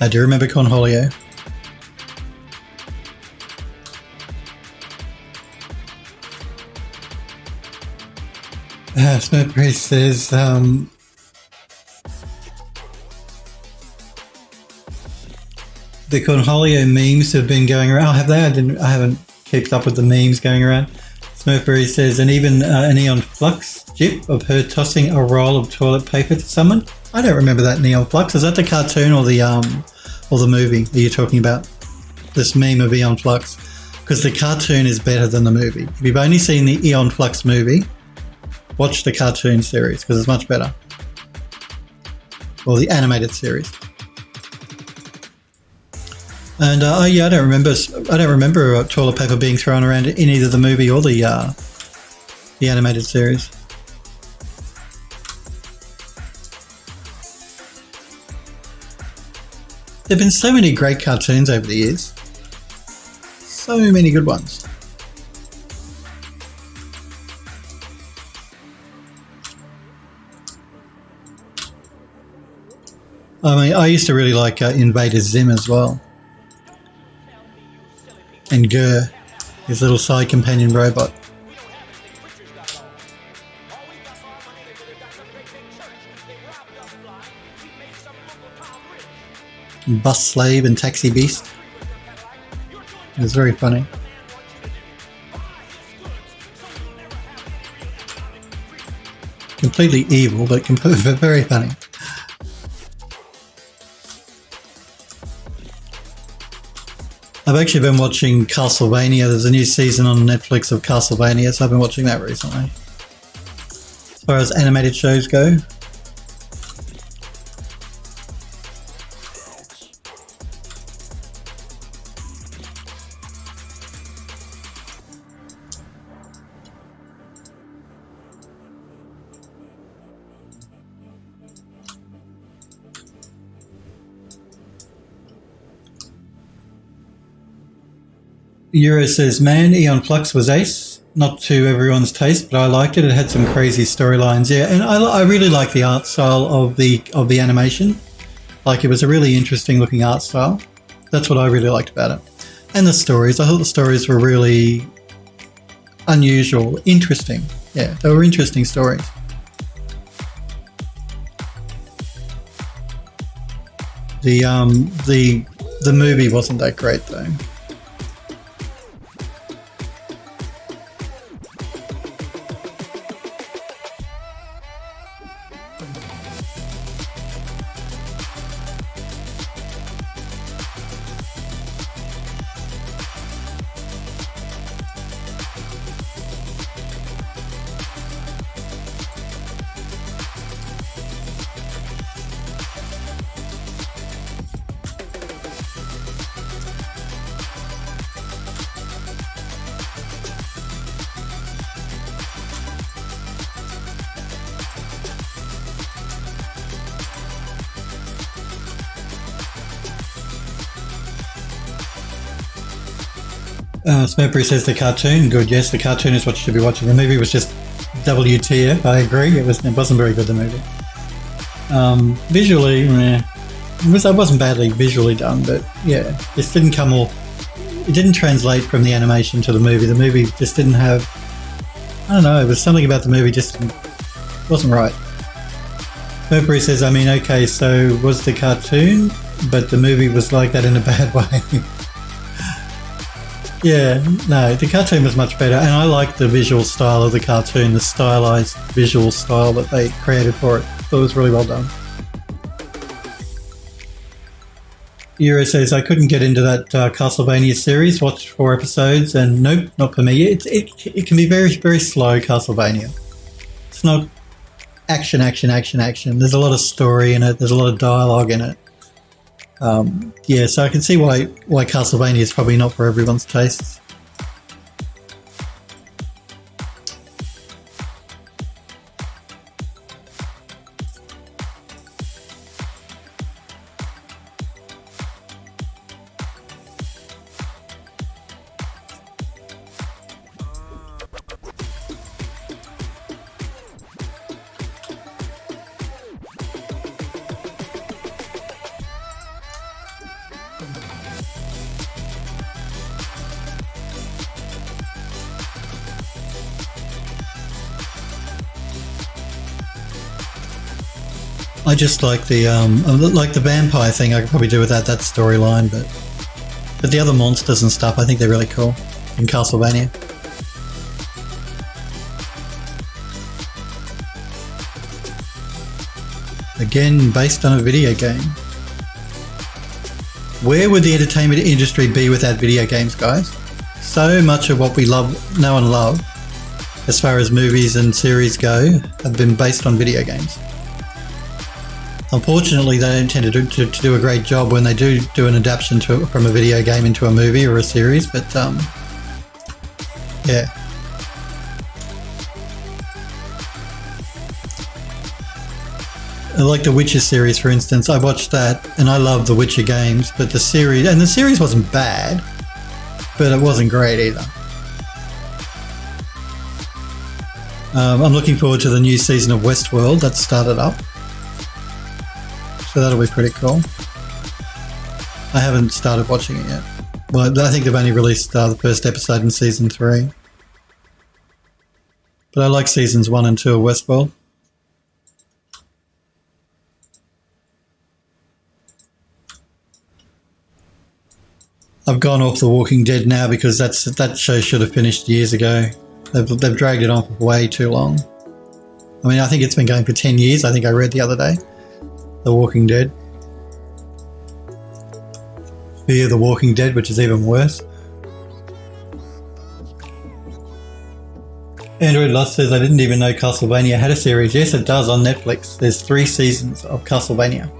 I do remember Cornholio. Snow Priest says, the Cornholio memes have been going around. Oh, have they? I haven't kept up with the memes going around. Snow Priest says, and even an Neon Flux gif of her tossing a roll of toilet paper to someone. I don't remember that Neon Flux. Is that the cartoon or the movie that you're talking about? This meme of Eon Flux, because the cartoon is better than the movie. If you've only seen the Eon Flux movie, watch the cartoon series because it's much better, or the animated series. And yeah, I don't remember toilet paper being thrown around in either the movie or the animated series. There have been so many great cartoons over the years. So many good ones. I mean, I used to really like Invader Zim as well. And Gurr, his little side companion robot. Bus Slave and Taxi Beast. It was very funny. Completely evil, but very funny. I've actually been watching Castlevania. There's a new season on Netflix of Castlevania, so I've been watching that recently. As far as animated shows go. Euro says, man, Eon Flux was ace. not to everyone's taste, but I liked it. It had some crazy storylines, yeah, and I really like the art style of the animation. Like, it was a really interesting looking art style. That's what I really liked about it. And the stories, I thought the stories were really unusual, interesting. Yeah, they were interesting stories. The movie wasn't that great though. Smurfberry says the cartoon, good. Yes, the cartoon is what you should be watching. The movie was just WTF. I agree. It wasn't very good. The movie. Visually, it wasn't badly visually done, but yeah, this didn't come all. It didn't translate from the animation to the movie. The movie just didn't have. I don't know. It was something about the movie just wasn't right. Smurfberry says, I mean, okay, so was the cartoon, but the movie was like that in a bad way. Yeah, no, the cartoon was much better, and I liked the visual style of the cartoon, the stylized visual style that they created for it. So it was really well done. Euro says, I couldn't get into that Castlevania series, watched 4 episodes, and nope, not for me. It can be very, very slow, Castlevania. It's not action. There's a lot of story in it, there's a lot of dialogue in it. Yeah, so I can see why Castlevania is probably not for everyone's tastes. I just like the vampire thing. I could probably do with that storyline, but the other monsters and stuff, I think they're really cool in Castlevania. Again, based on a video game. Where would the entertainment industry be without video games, guys? So much of what we know and love, as far as movies and series go, have been based on video games. Unfortunately, they don't tend to do a great job when they do an adaptation from a video game into a movie or a series, but yeah. Like the Witcher series, for instance, I watched that and I love the Witcher games, but the series wasn't bad, but it wasn't great either. I'm looking forward to the new season of Westworld that started up. So that'll be pretty cool. I haven't started watching it yet. Well, I think they've only released the first episode in season 3. But I like seasons 1 and 2 of Westworld. I've gone off The Walking Dead now because that show should have finished years ago. They've dragged it on for way too long. I mean, I think it's been going for 10 years, I think I read the other day. The Walking Dead. Fear the Walking Dead, which is even worse. Android Lust says, I didn't even know Castlevania had a series. Yes, it does on Netflix. There's 3 seasons of Castlevania.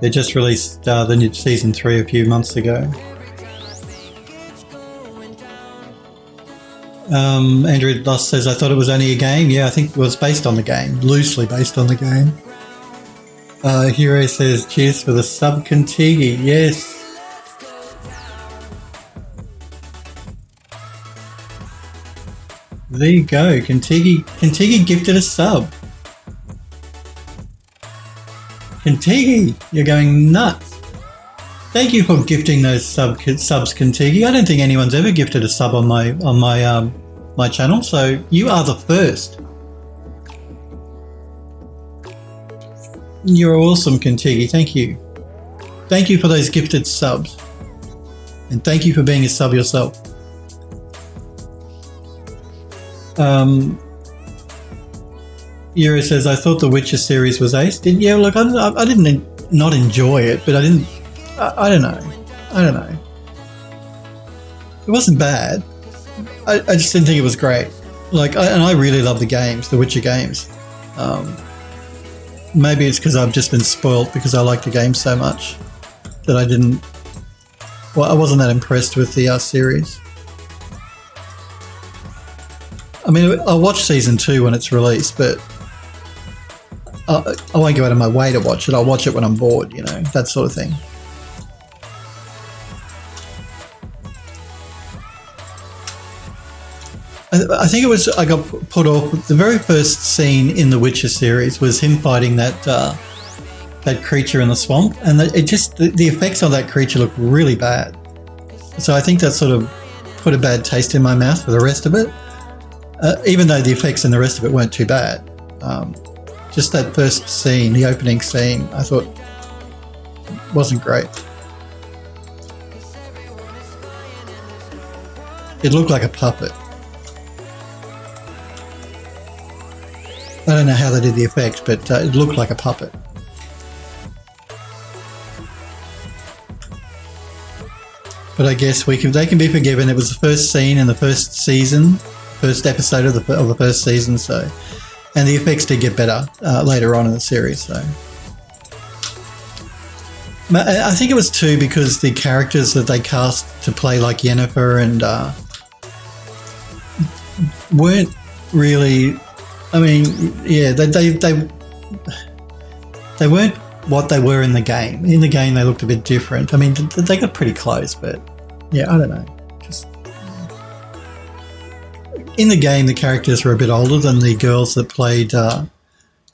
They just released the new season 3 a few months ago. Android Lust says, I thought it was only a game. Yeah, I think it was based on the game. Loosely based on the game. Hero says, cheers for the sub Contigi. Yes. There you go. Contigi gifted a sub. Contigi, you're going nuts. Thank you for gifting those subs, Contigi. I don't think anyone's ever gifted a sub on my channel, so you are the first. You're awesome, Contigi. Thank you. Thank you for those gifted subs. And thank you for being a sub yourself. Yura says, I thought the Witcher series was ace. Yeah, look, I didn't not enjoy it, but I didn't, I don't know. It wasn't bad. I just didn't think it was great. Like, and I really love the games, the Witcher games. Maybe it's because I've just been spoilt because I like the game so much that I wasn't that impressed with the series. I mean, I'll watch season 2 when it's released, but I won't go out of my way to watch it. I'll watch it when I'm bored, you know, that sort of thing. I think it was, I got put off. The very first scene in the Witcher series was him fighting that creature in the swamp, and the effects on that creature look really bad. So I think that sort of put a bad taste in my mouth for the rest of it. Even though the effects in the rest of it weren't too bad. Just that first scene, the opening scene, I thought wasn't great. It looked like a puppet. I don't know how they did the effects, but it looked like a puppet. But I guess they can be forgiven. It was the first scene in the first season, first episode of the first season, so, and the effects did get better later on in the series. So I think it was too because the characters that they cast to play like Yennefer and weren't really. I mean, yeah, they weren't what they were in the game. In the game, they looked a bit different. I mean, they got pretty close, but yeah, I don't know. Just in the game, the characters were a bit older than the girls that played the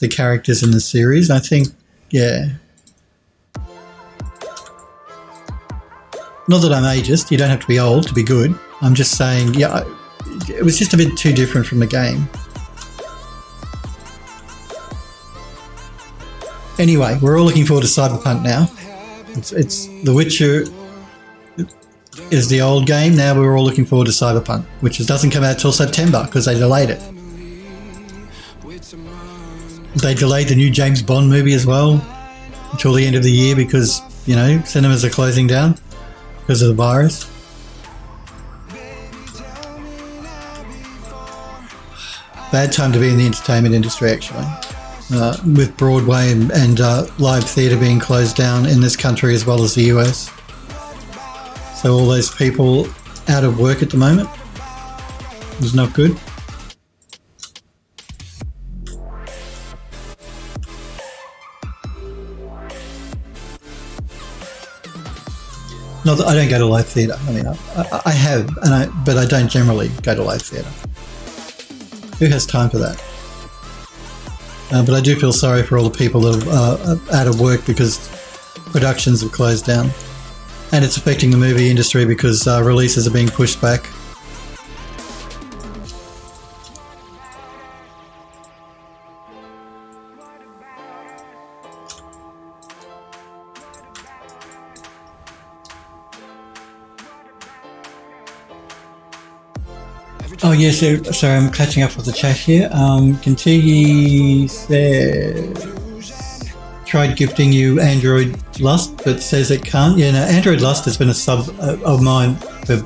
characters in the series. I think, yeah. Not that I'm ageist. You don't have to be old to be good. I'm just saying, yeah, it was just a bit too different from the game. Anyway, we're all looking forward to Cyberpunk now. It's The Witcher is the old game. Now we're all looking forward to Cyberpunk, which doesn't come out till September because they delayed it. They delayed the new James Bond movie as well until the end of the year because, you know, cinemas are closing down because of the virus. Bad time to be in the entertainment industry, actually. With Broadway and live theatre being closed down in this country as well as the US. So all those people out of work at the moment is not good. Not that I don't go to live theatre. I mean, I have, but I don't generally go to live theatre. Who has time for that? But I do feel sorry for all the people that are out of work because productions have closed down. And it's affecting the movie industry because releases are being pushed back. Oh yes, sorry, I'm catching up with the chat here. Contigi says, tried gifting you Android Lust, but says it can't. Yeah, no, Android Lust has been a sub of mine for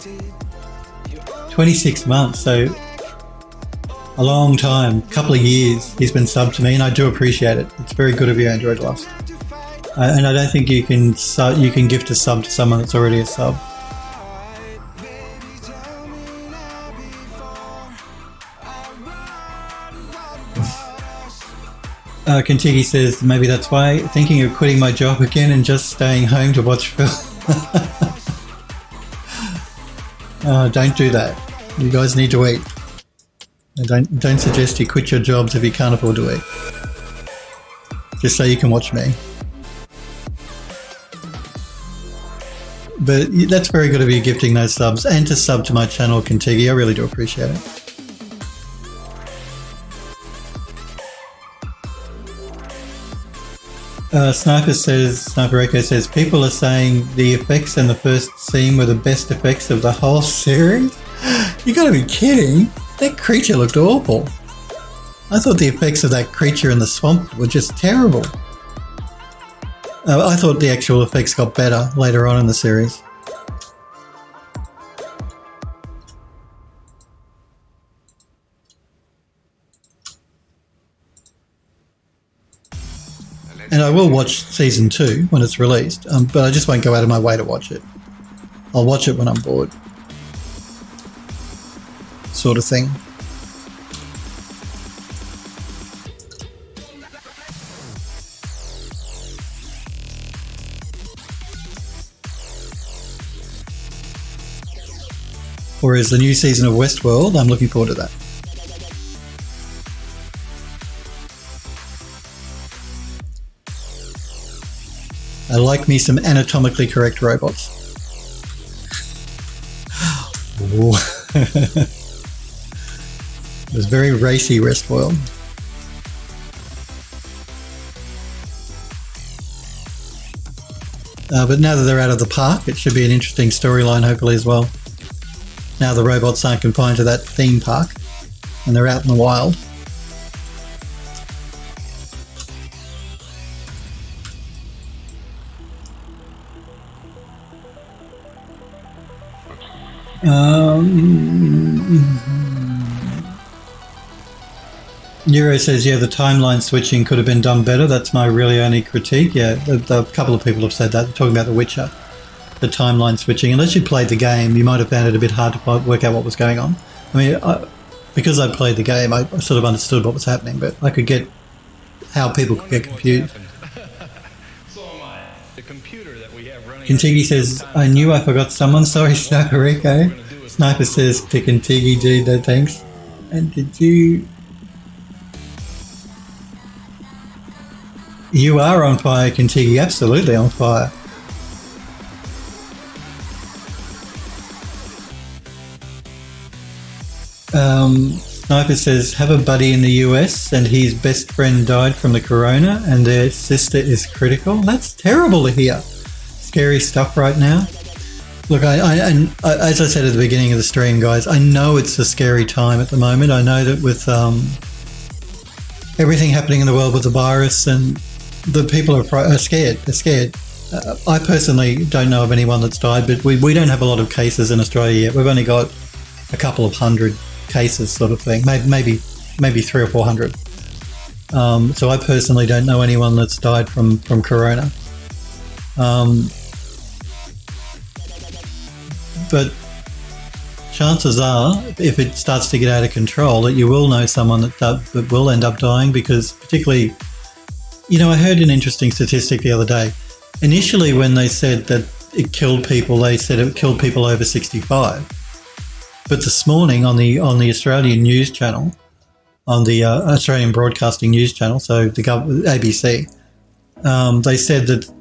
26 months, so a long time, couple of years he's been subbed to me, and I do appreciate it. It's very good of you, Android Lust. And I don't think you can gift a sub to someone that's already a sub. Contigi says, maybe that's why, thinking of quitting my job again and just staying home to watch film. Don't do that. You guys need to eat. And don't suggest you quit your jobs if you can't afford to eat. Just so you can watch me. But that's very good of you gifting those subs and to sub to my channel, Contigi. I really do appreciate it. Sniper Echo says, people are saying the effects in the first scene were the best effects of the whole series. You gotta be kidding. That creature looked awful. I thought the effects of that creature in the swamp were just terrible. I thought the actual effects got better later on in the series. And I will watch season 2 when it's released, but I just won't go out of my way to watch it. I'll watch it when I'm bored. Sort of thing. Whereas the new season of Westworld, I'm looking forward to that. I like me some anatomically correct robots. It was very racy, Westworld. But now that they're out of the park, it should be an interesting storyline, hopefully, as well. Now the robots aren't confined to that theme park, and they're out in the wild. Euro says, yeah, the timeline switching could have been done better. That's my really only critique. Yeah, a couple of people have said that. They're talking about The Witcher. The timeline switching. Unless you played the game, you might have found it a bit hard to work out what was going on. I mean, because I played the game, I sort of understood what was happening, but I could get how people could get confused. Contigi says, I knew I forgot someone. Sorry, Sniper Rico. Sniper says to Contigi, dude, no thanks. And did you... You are on fire, Contigi. Absolutely on fire. Sniper says, have a buddy in the US and his best friend died from the corona and their sister is critical. That's terrible to hear. Scary stuff right now. Look, as I said at the beginning of the stream, guys, I know it's a scary time at the moment. I know that with everything happening in the world with the virus, and the people are scared. They're scared. I personally don't know of anyone that's died, but we don't have a lot of cases in Australia yet. We've only got a couple of hundred cases, sort of thing, maybe 300 or 400. So I personally don't know anyone that's died from corona. But chances are, if it starts to get out of control, that you will know someone that will end up dying, because particularly, you know, I heard an interesting statistic the other day. Initially, when they said that it killed people, they said it killed people over 65. But this morning on the Australian news channel, on the Australian Broadcasting News Channel, so the ABC, they said that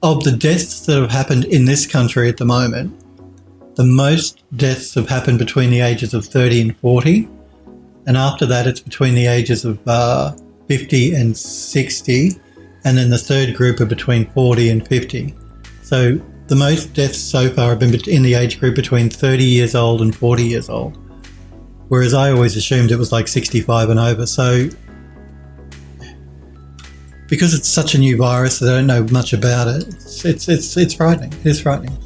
of the deaths that have happened in this country at the moment, the most deaths have happened between the ages of 30 and 40. And after that, it's between the ages of 50 and 60. And then the third group are between 40 and 50. So the most deaths so far have been in the age group between 30 years old and 40 years old. Whereas I always assumed it was like 65 and over. So because it's such a new virus that I don't know much about it, it's frightening. It is frightening.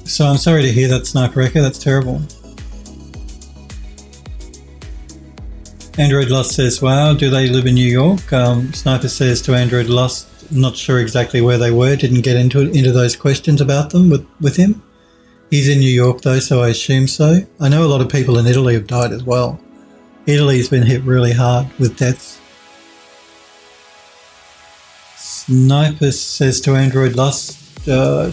So I'm sorry to hear that, Sniper Echo. That's terrible. Android Lost says, wow, do they live in New York? Sniper says to Android Lost, not sure exactly where they were, didn't get into those questions about them with him. He's in New York though, so I assume so. I know a lot of people in Italy have died as well. Italy's been hit really hard with deaths. Sniper says to Android Lost, So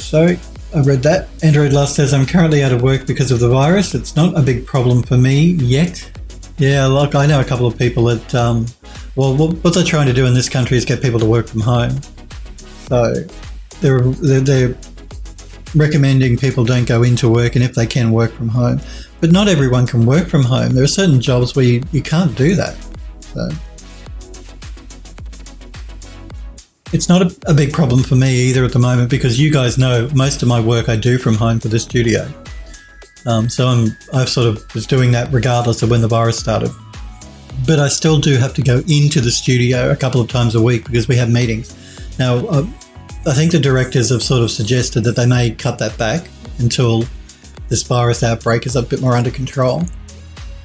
I read that. Android Lust says, I'm currently out of work because of the virus. It's not a big problem for me yet. Yeah, like I know a couple of people that, what they're trying to do in this country is get people to work from home. So they're recommending people don't go into work, and if they can, work from home. But not everyone can work from home. There are certain jobs where you can't do that. So it's not a big problem for me either at the moment, because you guys know most of my work I do from home for the studio. So I sort of was doing that regardless of when the virus started. But I still do have to go into the studio a couple of times a week because we have meetings. Now, I think the directors have sort of suggested that they may cut that back until this virus outbreak is a bit more under control.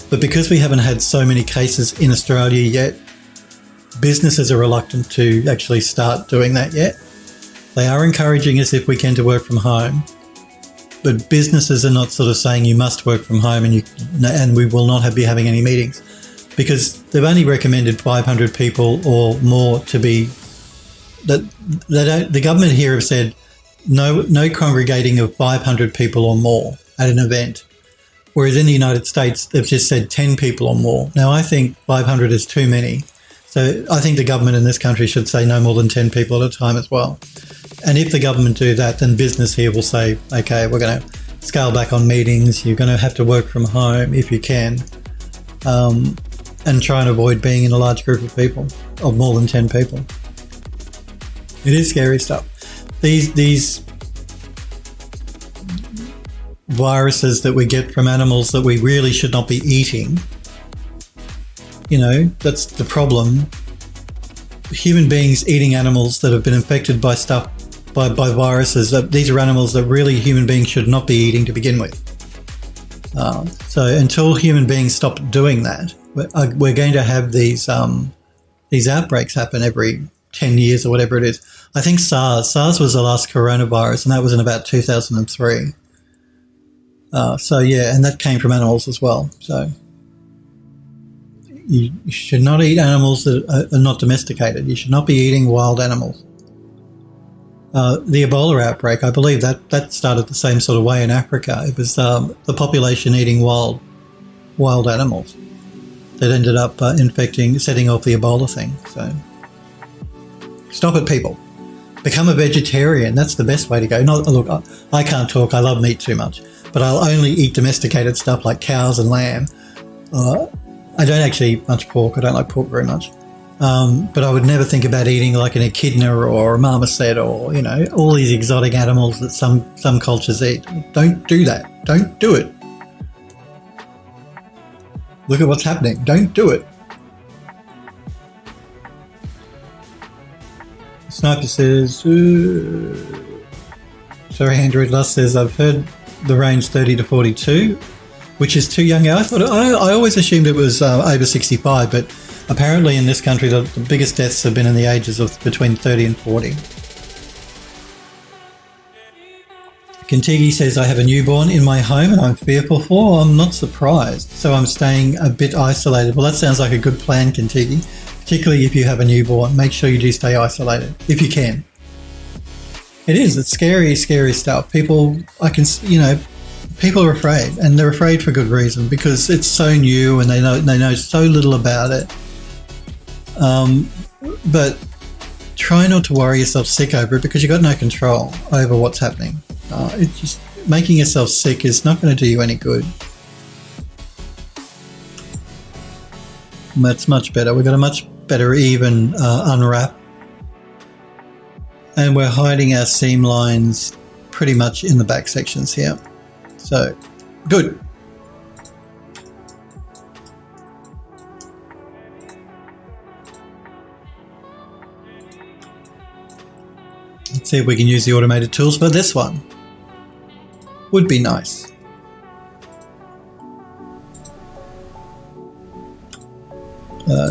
But because we haven't had so many cases in Australia yet, businesses are reluctant to actually start doing that yet. They are encouraging us if we can to work from home, but businesses are not sort of saying you must work from home and we will not be having any meetings, because they've only recommended 500 people or more to be. The government here have said no congregating of 500 people or more at an event, whereas in the United States they've just said 10 people or more. Now I think 500 is too many. So I think the government in this country should say no more than 10 people at a time as well. And if the government do that, then business here will say, okay, we're going to scale back on meetings. You're going to have to work from home if you can, and try and avoid being in a large group of people, of more than 10 people. It is scary stuff. These viruses that we get from animals that we really should not be eating, that's the problem. Human beings eating animals that have been infected by viruses, these are animals that really human beings should not be eating to begin with. So until human beings stop doing that, we're going to have these outbreaks happen every 10 years or whatever it is. I think SARS was the last coronavirus, and that was in about 2003. So yeah, and that came from animals as well. So you should not eat animals that are not domesticated. You should not be eating wild animals. The Ebola outbreak, I believe that started the same sort of way in Africa. It was the population eating wild animals that ended up setting off the Ebola thing. So stop it, people. Become a vegetarian. That's the best way to go. Look, I can't talk. I love meat too much, but I'll only eat domesticated stuff like cows and lamb. I don't actually eat much pork. I don't like pork very much. But I would never think about eating like an echidna or a marmoset or, all these exotic animals that some cultures eat. Don't do that. Don't do it. Look at what's happening. Don't do it. Sniper says, sorry, Android Lust says, I've heard the range 30 to 42, which is too young. I always assumed it was over 65, but apparently in this country the biggest deaths have been in the ages of between 30 and 40. Kintigi says, I have a newborn in my home and I'm fearful for. I'm not surprised, so I'm staying a bit isolated. Well, that sounds like a good plan, Kintigi, particularly if you have a newborn. Make sure you do stay isolated if you can. It's scary, scary stuff. People are afraid, and they're afraid for good reason, because it's so new and they know so little about it. But try not to worry yourself sick over it, because you've got no control over what's happening. It's just making yourself sick is not going to do you any good. That's much better. We've got a much better even unwrap, and we're hiding our seam lines pretty much in the back sections here. So, good. Let's see if we can use the automated tools for this one. Would be nice.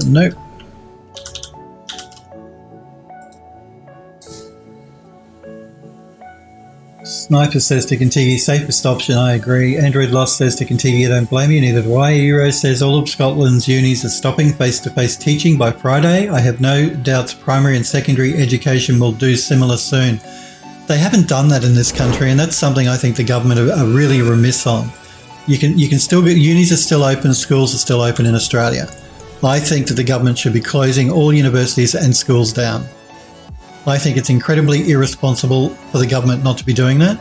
Nope. Sniper says to continue, safest option, I agree. Android Lost says to continue, don't blame you, neither do I. Euro says all of Scotland's unis are stopping face-to-face teaching by Friday. I have no doubts primary and secondary education will do similar soon. They haven't done that in this country, and that's something I think the government are really remiss on. You can still get, unis are still open, schools are still open in Australia. I think that the government should be closing all universities and schools down. I think it's incredibly irresponsible for the government not to be doing that,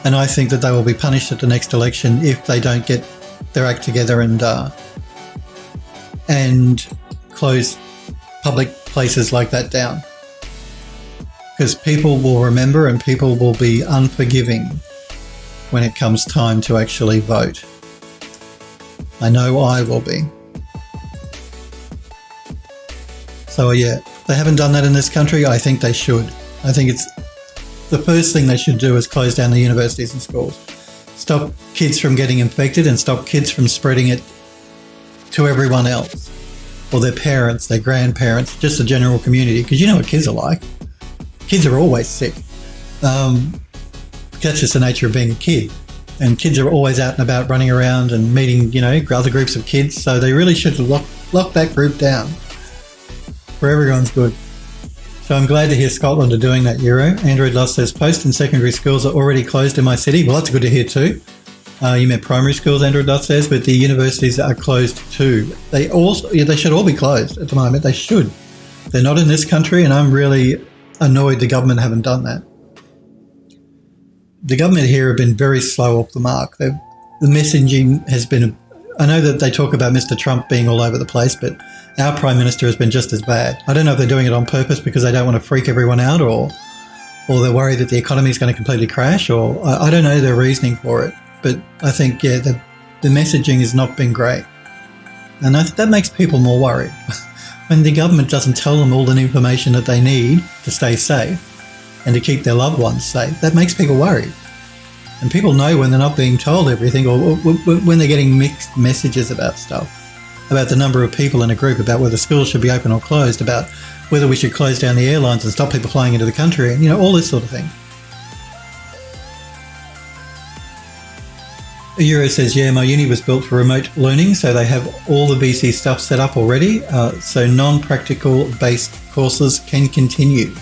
and I think that they will be punished at the next election if they don't get their act together and close public places like that down. Because people will remember and people will be unforgiving when it comes time to actually vote. I know I will be. So yeah, they haven't done that in this country. I think they should. I think it's the first thing they should do is close down the universities and schools. Stop kids from getting infected and stop kids from spreading it to everyone else, or their parents, their grandparents, just the general community. Because you know what kids are like. Kids are always sick. That's just the nature of being a kid. And kids are always out and about running around and meeting, other groups of kids. So they really should lock that group down for everyone's good. So I'm glad to hear Scotland are doing that, Euro. Android Lost says post and secondary schools are already closed in my city. Well, that's good to hear too. You meant primary schools, Android Lost says, but the universities are closed too. They should all be closed at the moment. They should. They're not in this country, and I'm really annoyed the government haven't done that. The government here have been very slow off the mark. The messaging has been, I know that they talk about Mr. Trump being all over the place, but our Prime Minister has been just as bad. I don't know if they're doing it on purpose because they don't want to freak everyone out, or they're worried that the economy is going to completely crash, or I don't know their reasoning for it. But I think, the messaging has not been great. And that makes people more worried. When the government doesn't tell them all the information that they need to stay safe and to keep their loved ones safe, that makes people worried. And people know when they're not being told everything, or when they're getting mixed messages about stuff, about the number of people in a group, about whether schools should be open or closed, about whether we should close down the airlines and stop people flying into the country, and all this sort of thing. Euro says, yeah, my uni was built for remote learning, so they have all the BC stuff set up already, so non-practical based courses can continue.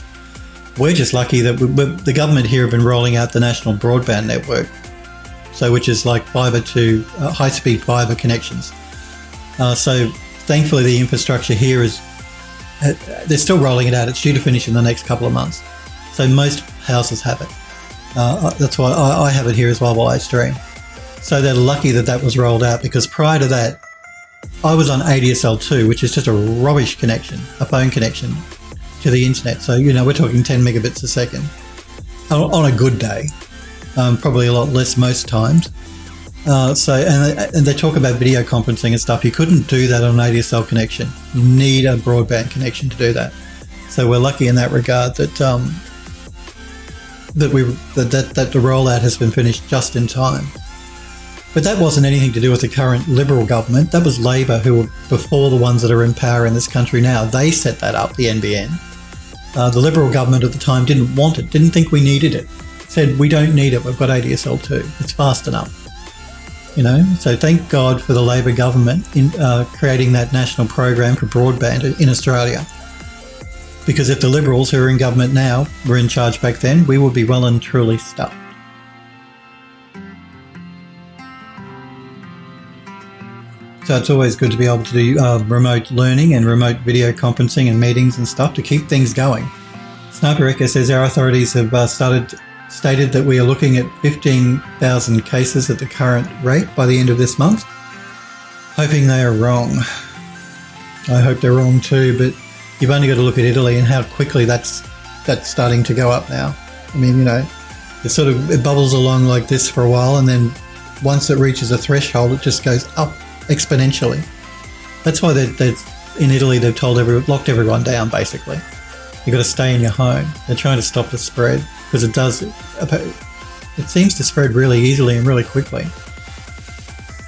We're just lucky that the government here have been rolling out the national broadband network, which is like fibre to high-speed fibre connections. So thankfully the infrastructure here is, they're still rolling it out. It's due to finish in the next couple of months. So most houses have it. That's why I have it here as well while I stream. So they're lucky that was rolled out, because prior to that, I was on ADSL2, which is just a rubbish connection, a phone connection to the internet. So, we're talking 10 megabits a second on a good day, probably a lot less most times. And they talk about video conferencing and stuff. You couldn't do that on an ADSL connection. You need a broadband connection to do that. So we're lucky in that regard that the rollout has been finished just in time. But that wasn't anything to do with the current Liberal government. That was Labor, who were before the ones that are in power in this country now. They set that up, the NBN. The Liberal government at the time didn't want it, didn't think we needed it. Said, we don't need it, we've got ADSL2. It's fast enough. So thank God for the Labor government in creating that national program for broadband in Australia. Because if the Liberals who are in government now were in charge back then, we would be well and truly stuffed. So it's always good to be able to do remote learning and remote video conferencing and meetings and stuff to keep things going. Sniper Echo says our authorities have stated that we are looking at 15,000 cases at the current rate by the end of this month. Hoping they are wrong. I hope they're wrong too, but you've only got to look at Italy and how quickly that's starting to go up now. I mean, it bubbles along like this for a while, and then once it reaches a threshold, it just goes up exponentially. That's why in Italy they've locked everyone down, basically. You've got to stay in your home. They're trying to stop the spread, because it seems to spread really easily and really quickly.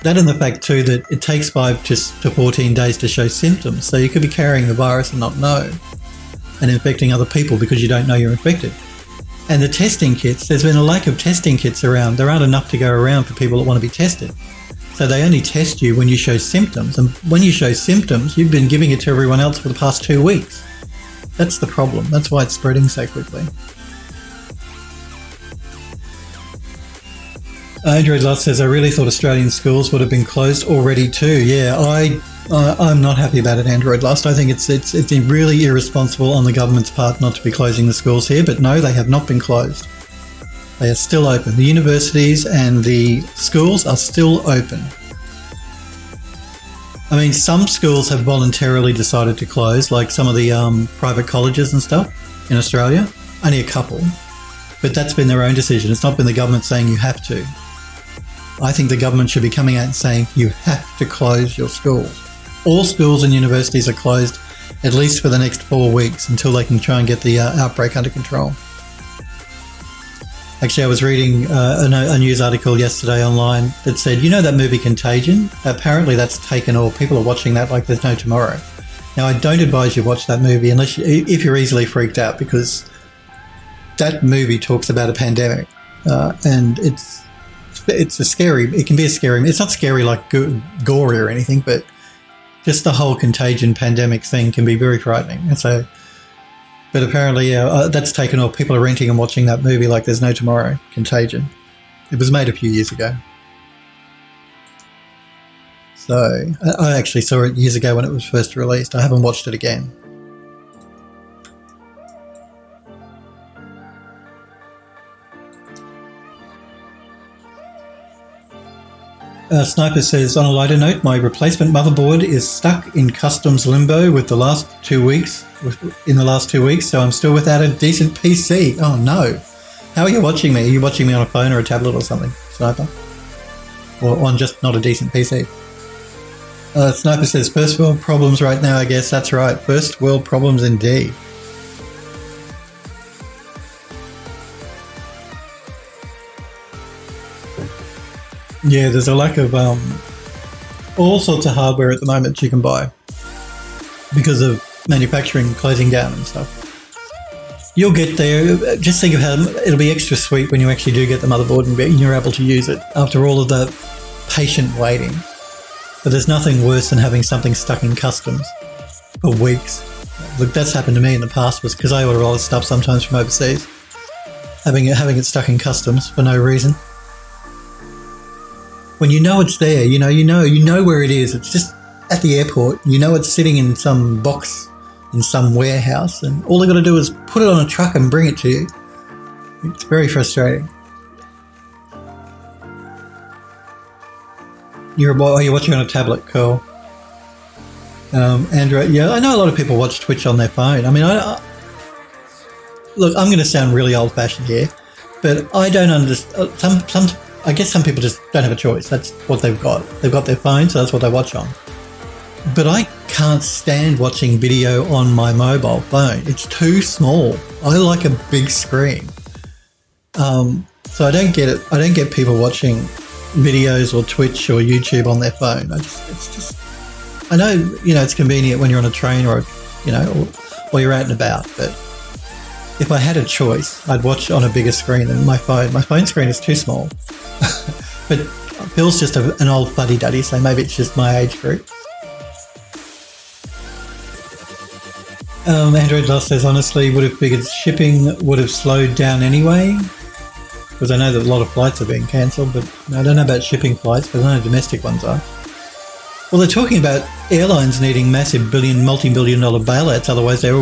That, and the fact too that it takes 5 to 14 days to show symptoms, so you could be carrying the virus and not know, and infecting other people because you don't know you're infected. And the testing kits, there's been a lack of testing kits around. There aren't enough to go around for people that want to be tested. So they only test you when you show symptoms. And when you show symptoms, you've been giving it to everyone else for the past 2 weeks. That's the problem. That's why it's spreading so quickly. Andrew Lott says, I really thought Australian schools would have been closed already too. Yeah, I'm not happy about it, Android Lust. I think it's really irresponsible on the government's part not to be closing the schools here, but no, they have not been closed. They are still open. The universities and the schools are still open. I mean, some schools have voluntarily decided to close, like some of the private colleges and stuff in Australia. Only a couple. But that's been their own decision. It's not been the government saying you have to. I think the government should be coming out and saying you have to close your schools. All schools and universities are closed at least for the next 4 weeks until they can try and get the outbreak under control. Actually, I was reading a news article yesterday online that said, you know that movie Contagion? Apparently that's taken off. People are watching that like there's no tomorrow. Now, I don't advise you watch that movie if you're easily freaked out, because that movie talks about a pandemic, and it's a scary. It can be a scary. It's not scary like gory or anything, but just the whole contagion pandemic thing can be very frightening. And so, but apparently, that's taken off. People are renting and watching that movie like there's no tomorrow. Contagion. It was made a few years ago. So I actually saw it years ago when it was first released. I haven't watched it again. Sniper says, on a lighter note, my replacement motherboard is stuck in customs limbo in the last 2 weeks, so I'm still without a decent PC. Oh no. How are you watching me? Are you watching me on a phone or a tablet or something, Sniper? Or on just not a decent PC? Sniper says, first world problems right now, I guess. That's right. First world problems indeed. Yeah, there's a lack of all sorts of hardware at the moment you can buy because of manufacturing closing down and stuff. You'll get there. Just think of how it'll be extra sweet when you actually do get the motherboard and you're able to use it after all of the patient waiting. But there's nothing worse than having something stuck in customs for weeks. Look, that's happened to me in the past, was because I order all this stuff sometimes from overseas. Having it stuck in customs for no reason. When you know it's there, you know where it is. It's just at the airport. You know it's sitting in some box in some warehouse, and all they got to do is put it on a truck and bring it to you. It's very frustrating. You're watching on a tablet, cool. Android, yeah, I know a lot of people watch Twitch on their phone. I mean, look, I'm going to sound really old-fashioned here, but I don't understand. I guess some people just don't have a choice. That's what they've got. They've got their phone, so that's what they watch on. But I can't stand watching video on my mobile phone. It's too small. I like a big screen. So I don't get it. I don't get people watching videos or Twitch or YouTube on their phone. I know, it's convenient when you're on a train or you're out and about, but if I had a choice, I'd watch on a bigger screen than my phone. My phone screen is too small. But Phil's just an old fuddy-duddy, so maybe it's just my age group. Android Lost says, honestly, would have figured shipping would have slowed down anyway. Because I know that a lot of flights are being cancelled, but I don't know about shipping flights, but I know domestic ones are. Well, they're talking about airlines needing massive multi-billion dollar bailouts, otherwise they're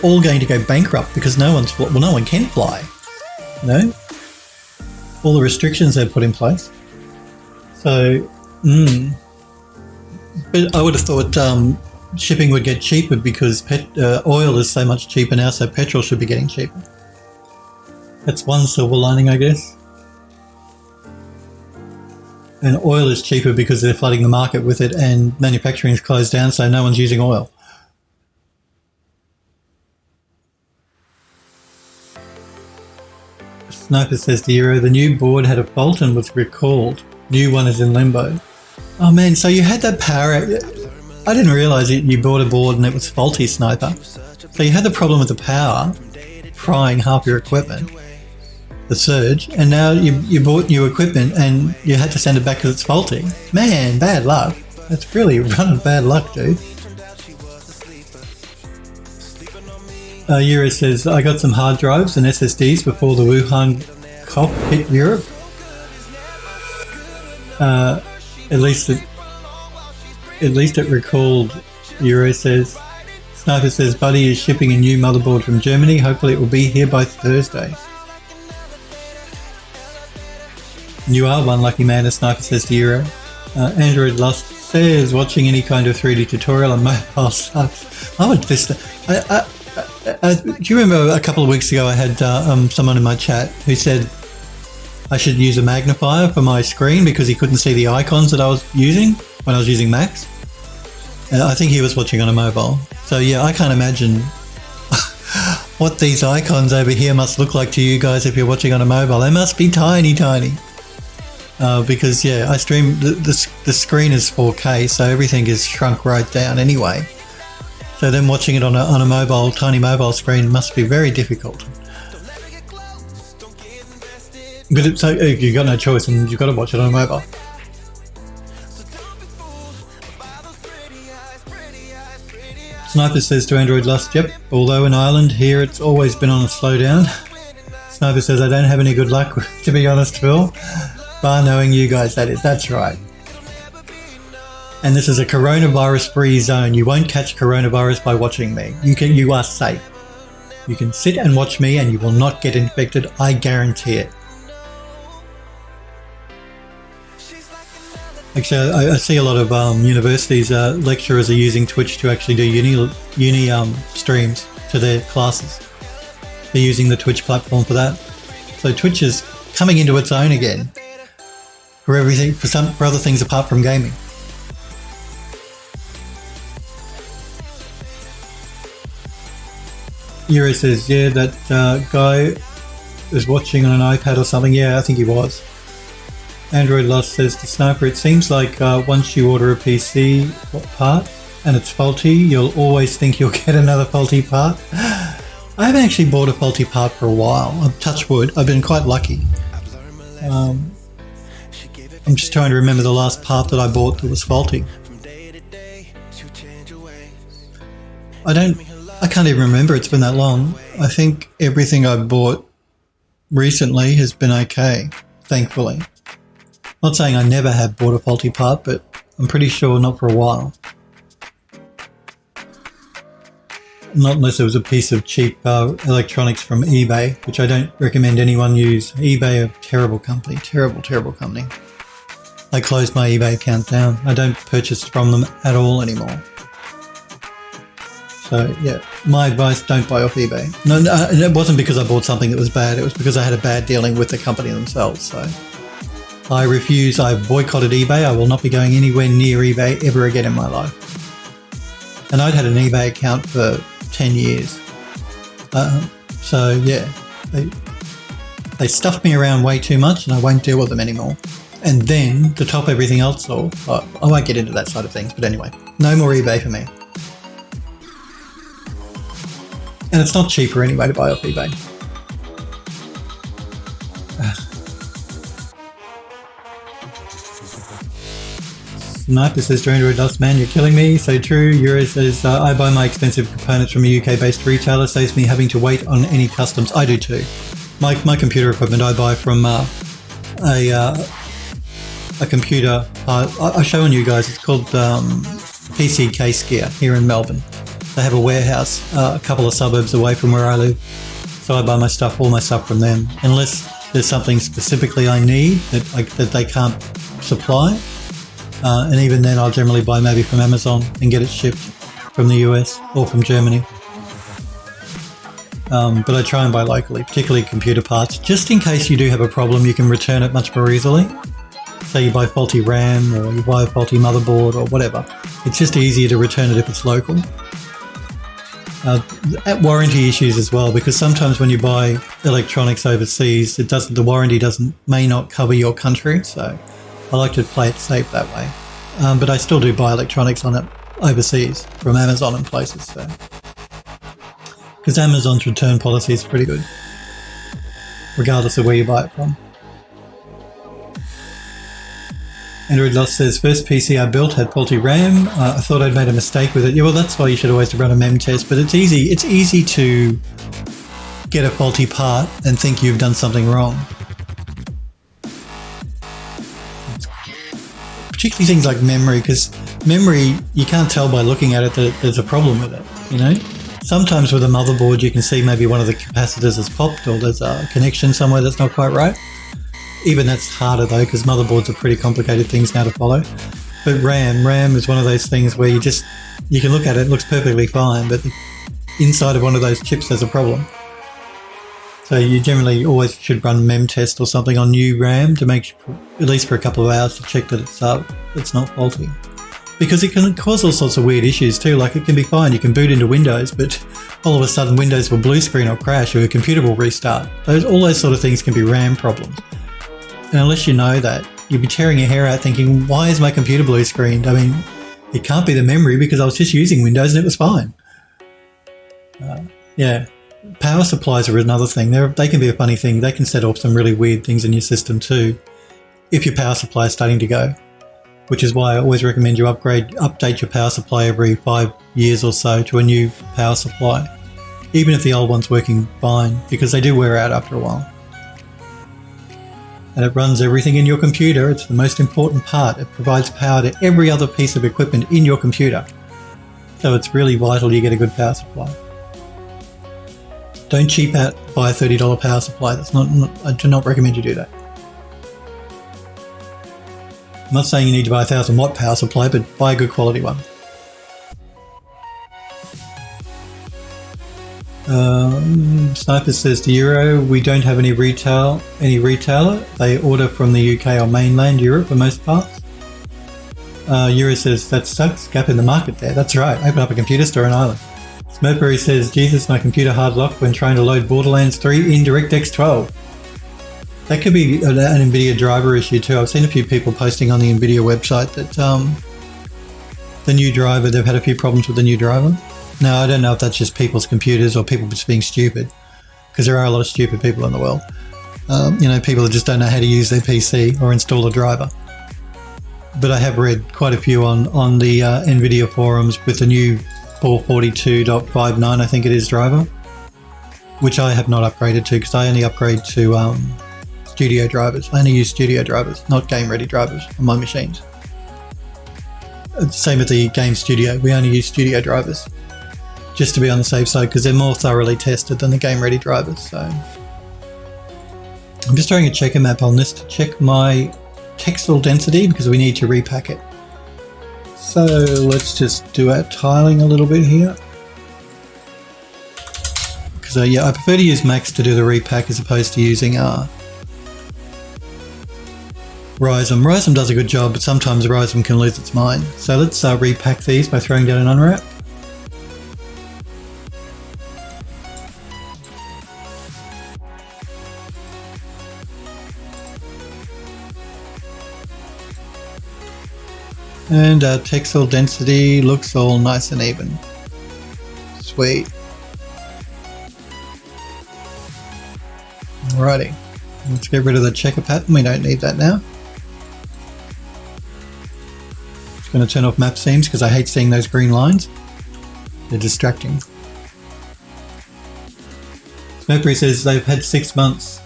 all going to go bankrupt because no one can fly. All the restrictions they've put in place. So, but I would have thought shipping would get cheaper because oil is so much cheaper now, so petrol should be getting cheaper. That's one silver lining, I guess. And oil is cheaper because they're flooding the market with it and manufacturing is closed down, so no one's using oil. Sniper says to Euro, the new board had a fault and was recalled. New one is in limbo. Oh man, so you had that power. I didn't realise you bought a board and it was faulty, Sniper. So you had the problem with the power, frying half your equipment, the surge, and now you bought new equipment and you had to send it back because it's faulty. Man, bad luck. That's really running bad luck, dude. Euro says, I got some hard drives and SSDs before the Wuhan cough hit Europe. Uh, at least it recalled. Euro says. Sniper says, Buddy is shipping a new motherboard from Germany. Hopefully it will be here by Thursday. You are one lucky man, as Sniper says to Euro. Android Lost says, watching any kind of 3D tutorial on mobile sucks. I would just... do you remember a couple of weeks ago I had someone in my chat who said I should use a magnifier for my screen because he couldn't see the icons that I was using when I was using Macs? I think he was watching on a mobile. So yeah, I can't imagine what these icons over here must look like to you guys if you're watching on a mobile. They must be tiny, tiny. Because yeah, I stream, the screen is 4K, so everything is shrunk right down anyway. So then watching it on a mobile, tiny mobile screen must be very difficult. But so you've got no choice and you've got to watch it on a mobile. Sniper says to Android Lust, yep, although in Ireland here it's always been on a slowdown. Sniper says, I don't have any good luck, to be honest, Phil. Bar knowing you guys, that is. That's right. And this is a coronavirus-free zone. You won't catch coronavirus by watching me. You are safe. You can sit and watch me and you will not get infected. I guarantee it. Actually, I see a lot of universities, lecturers are using Twitch to actually do uni streams to their classes. They're using the Twitch platform for that. So Twitch is coming into its own again for everything, for other things apart from gaming. Euro says, yeah, that guy was watching on an iPad or something. Yeah, I think he was. Android Lost says to Sniper, it seems like once you order a PC part and it's faulty, you'll always think you'll get another faulty part. I haven't actually bought a faulty part for a while. Touch wood, I've been quite lucky. I'm just trying to remember the last part that I bought that was faulty. I can't even remember, it's been that long. I think everything I bought recently has been okay, thankfully. Not saying I never have bought a faulty part, but I'm pretty sure not for a while. Not unless it was a piece of cheap electronics from eBay, which I don't recommend anyone use. eBay, a terrible company, terrible, terrible company. I closed my eBay account down. I don't purchase from them at all anymore. So yeah, my advice, don't buy off eBay. No, it wasn't because I bought something that was bad. It was because I had a bad dealing with the company themselves, so... I refuse. I've boycotted eBay. I will not be going anywhere near eBay ever again in my life. And I'd had an eBay account for 10 years. So yeah, they stuffed me around way too much and I won't deal with them anymore. And then to top everything else off, I won't get into that side of things, but anyway, no more eBay for me. And it's not cheaper anyway to buy off eBay. Sniper says to Android Dust, man, you're killing me. So true. Euro says, I buy my expensive components from a UK-based retailer, saves me having to wait on any customs. I do too. My computer equipment I buy from a computer. I've shown you guys. It's called PC Case Gear here in Melbourne. They have a warehouse a couple of suburbs away from where I live. So I buy all my stuff from them, unless there's something specifically I need that they can't supply. And even then I'll generally buy maybe from Amazon and get it shipped from the US or from Germany. But I try and buy locally, particularly computer parts. Just in case you do have a problem, you can return it much more easily. Say you buy faulty RAM or you buy a faulty motherboard or whatever. It's just easier to return it if it's local. At warranty issues as well, because sometimes when you buy electronics overseas, the warranty may not cover your country, so I like to play it safe that way. But I still do buy electronics on it overseas from Amazon and places. So. Because Amazon's return policy is pretty good, regardless of where you buy it from. Android Lost says, first PC I built had faulty RAM. I thought I'd made a mistake with it. Yeah, well, that's why you should always run a mem test. But it's easy. It's easy to get a faulty part and think you've done something wrong. particularly things like memory, because memory, you can't tell by looking at it that there's a problem with it, you know? Sometimes with a motherboard, you can see maybe one of the capacitors has popped or there's a connection somewhere that's not quite right. Even that's harder though, because motherboards are pretty complicated things now to follow. But RAM is one of those things where you can look at it, it looks perfectly fine, but the inside of one of those chips there's a problem. So you generally always should run mem test or something on new RAM to make sure, at least for a couple of hours, to check that it's not faulty. Because it can cause all sorts of weird issues too. Like, it can be fine, you can boot into Windows, but all of a sudden Windows will blue screen or crash, or your computer will restart. All those sort of things can be RAM problems. And unless you know that, you'll be tearing your hair out thinking, why is my computer blue screened? I mean, it can't be the memory because I was just using Windows and it was fine. Yeah. Power supplies are another thing. They can be a funny thing. They can set off some really weird things in your system too, if your power supply is starting to go, which is why I always recommend you update your power supply every 5 years or so to a new power supply, even if the old one's working fine, because they do wear out after a while. And it runs everything in your computer. It's the most important part. It provides power to every other piece of equipment in your computer. So it's really vital you get a good power supply. Don't cheap out, buy a $30 power supply. I do not recommend you do that. I'm not saying you need to buy a 1,000 watt power supply, but buy a good quality one. Sniper says to Euro, we don't have any retailer. They order from the UK or mainland Europe for most parts. Euro says, that sucks, gap in the market there. That's right, open up a computer store in Ireland. Smurfberry says, Jesus, my computer hard locked when trying to load Borderlands 3 in DirectX 12. That could be an NVIDIA driver issue too. I've seen a few people posting on the NVIDIA website that the new driver, they've had a few problems with the new driver. Now, I don't know if that's just people's computers or people just being stupid, because there are a lot of stupid people in the world. People that just don't know how to use their PC or install a driver. But I have read quite a few on the NVIDIA forums with the new 442.59, I think it is, driver, which I have not upgraded to, because I only upgrade to studio drivers. I only use studio drivers, not game-ready drivers on my machines. Same with the game studio. We only use studio drivers, just to be on the safe side, because they're more thoroughly tested than the game-ready drivers. So I'm just throwing a checker map on this to check my textile density, because we need to repack it. So let's just do our tiling a little bit here. Because I prefer to use Max to do the repack as opposed to using Rhizome. Rhizome does a good job, but sometimes Rhizome can lose its mind. So let's repack these by throwing down an unwrap. And our textile density looks all nice and even. Sweet. Alrighty, let's get rid of the checker pattern. We don't need that now. Just going to turn off map seams because I hate seeing those green lines. They're distracting. Smurfberry says they've had 6 months.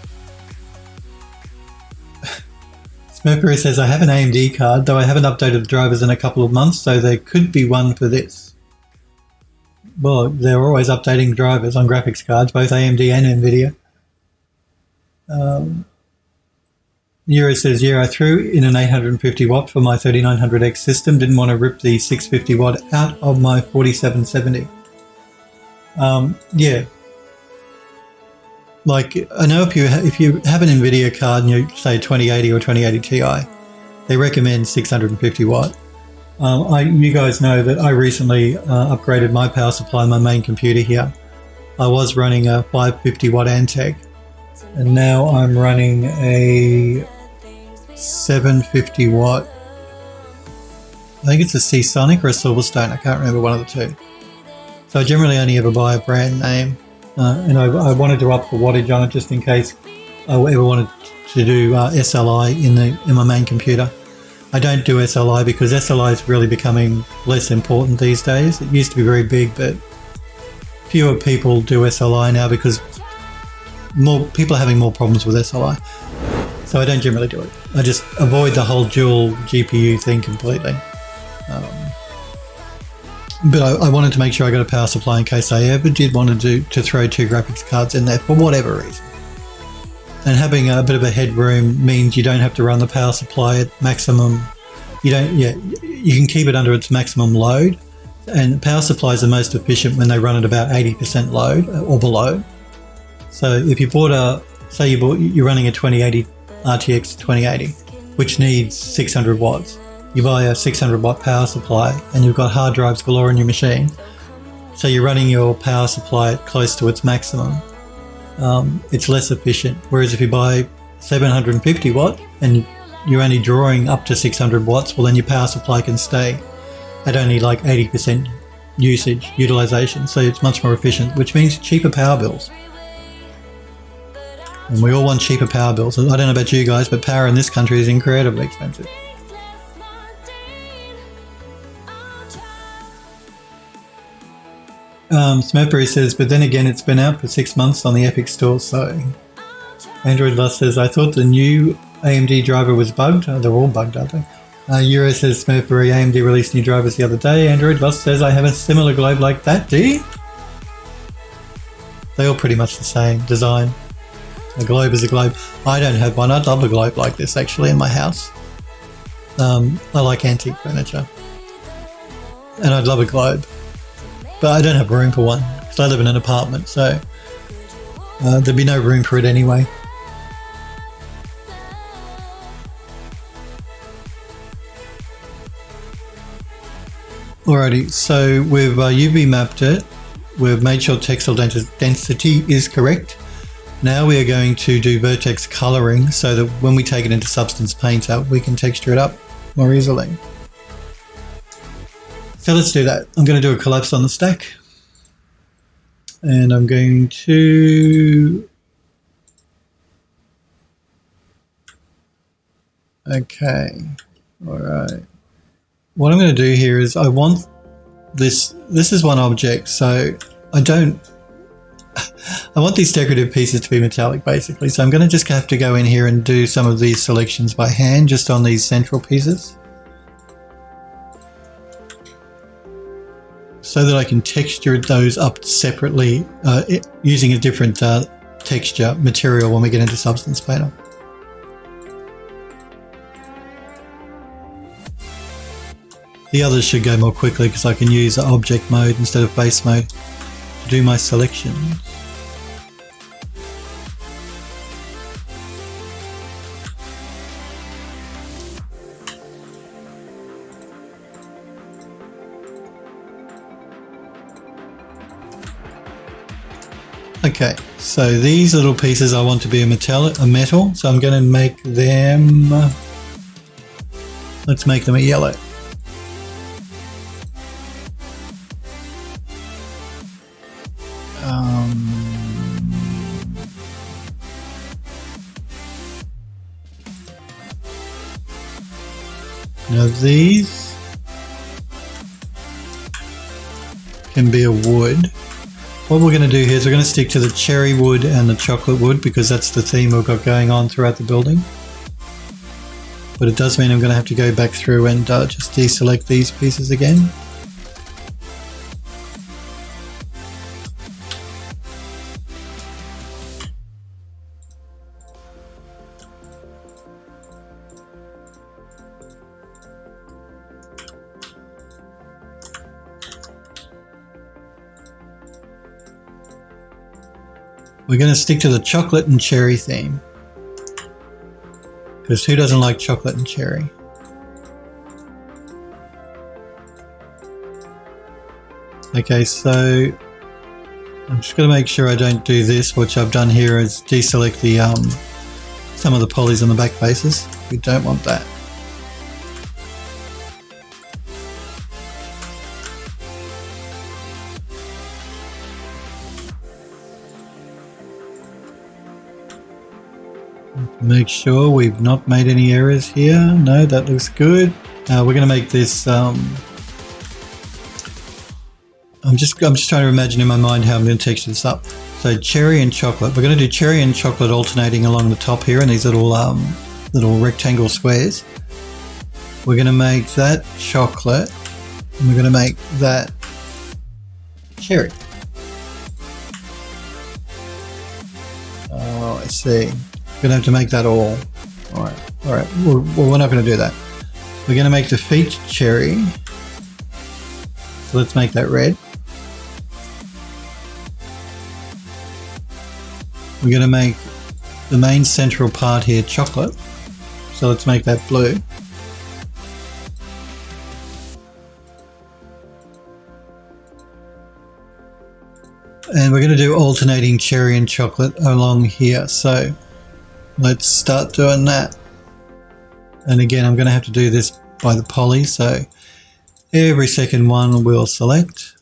Smurfberry says, I have an AMD card, though I haven't updated the drivers in a couple of months, so there could be one for this. Well, they're always updating drivers on graphics cards, both AMD and NVIDIA. Euro says, yeah, I threw in an 850 watt for my 3900X system, didn't want to rip the 650 watt out of my 4770. Yeah. Like, I know if you have an NVIDIA card and you say 2080 or 2080 Ti, they recommend 650 watt. You guys know that I recently upgraded my power supply on my main computer here. I was running a 550 watt Antec, and now I'm running a 750 watt. I think it's a Seasonic or a Silverstone. I can't remember, one of the two. So I generally only ever buy a brand name. And I wanted to up the wattage on it just in case I ever wanted to do SLI in my main computer. I don't do SLI because SLI is really becoming less important these days. It used to be very big, but fewer people do SLI now because more people are having more problems with SLI. So I don't generally do it. I just avoid the whole dual GPU thing completely. But I wanted to make sure I got a power supply in case I ever did want to throw 2 graphics cards in there for whatever reason. And having a bit of a headroom means you don't have to run the power supply at maximum. You can keep it under its maximum load. And power supplies are most efficient when they run at about 80% load or below. So if you bought you're running a 2080 RTX 2080, which needs 600 watts. You buy a 600 watt power supply and you've got hard drives galore in your machine. So you're running your power supply close to its maximum. It's less efficient. Whereas if you buy 750 watt and you're only drawing up to 600 watts, well then your power supply can stay at only like 80% utilization. So it's much more efficient, which means cheaper power bills. And we all want cheaper power bills. I don't know about you guys, but power in this country is incredibly expensive. Smurfberry says, but then again, it's been out for 6 months on the Epic Store, so... Android Lust says, I thought the new AMD driver was bugged. Oh, they're all bugged, aren't they? Euro says, Smurfberry, AMD released new drivers the other day. Android Lust says, I have a similar globe like that, do you? They're all pretty much the same design. A globe is a globe. I don't have one. I'd love a globe like this actually in my house. I like antique furniture. And I'd love a globe. But I don't have room for one because I live in an apartment, so there'd be no room for it anyway. Alrighty, so we've UV mapped it. We've made sure textile density is correct. Now we are going to do vertex coloring so that when we take it into Substance Painter, we can texture it up more easily. So let's do that. I'm going to do a collapse on the stack. And I'm going to... Okay. All right. What I'm going to do here is I want this is one object, so I want these decorative pieces to be metallic basically, so I'm going to just have to go in here and do some of these selections by hand just on these central pieces so that I can texture those up separately using a different texture material when we get into Substance Painter. The others should go more quickly because I can use object mode instead of base mode to do my selections. Okay, so these little pieces I want to be a metal, so I'm going to make them, let's make them a yellow. Now these can be a wood. What we're going to do here is we're going to stick to the cherry wood and the chocolate wood because that's the theme we've got going on throughout the building. But it does mean I'm going to have to go back through and just deselect these pieces again. We're going to stick to the chocolate and cherry theme. Because who doesn't like chocolate and cherry? Okay, so I'm just going to make sure I don't do this. What I've done here is deselect the some of the polys on the back faces. We don't want that. Make sure we've not made any errors here. No, that looks good. We're going to make this I'm just trying to imagine in my mind how I'm going to texture this up. So cherry and chocolate. We're going to do cherry and chocolate alternating along the top here in these little rectangle squares. We're going to make that chocolate and we're going to make that cherry. Oh, I see. We're going to have to make that all. All right. Well, we're not going to do that. We're going to make the feet cherry. So let's make that red. We're going to make the main central part here chocolate. So let's make that blue. And we're going to do alternating cherry and chocolate along here. So let's start doing that. And again, I'm going to have to do this by the poly. So every second one we'll select.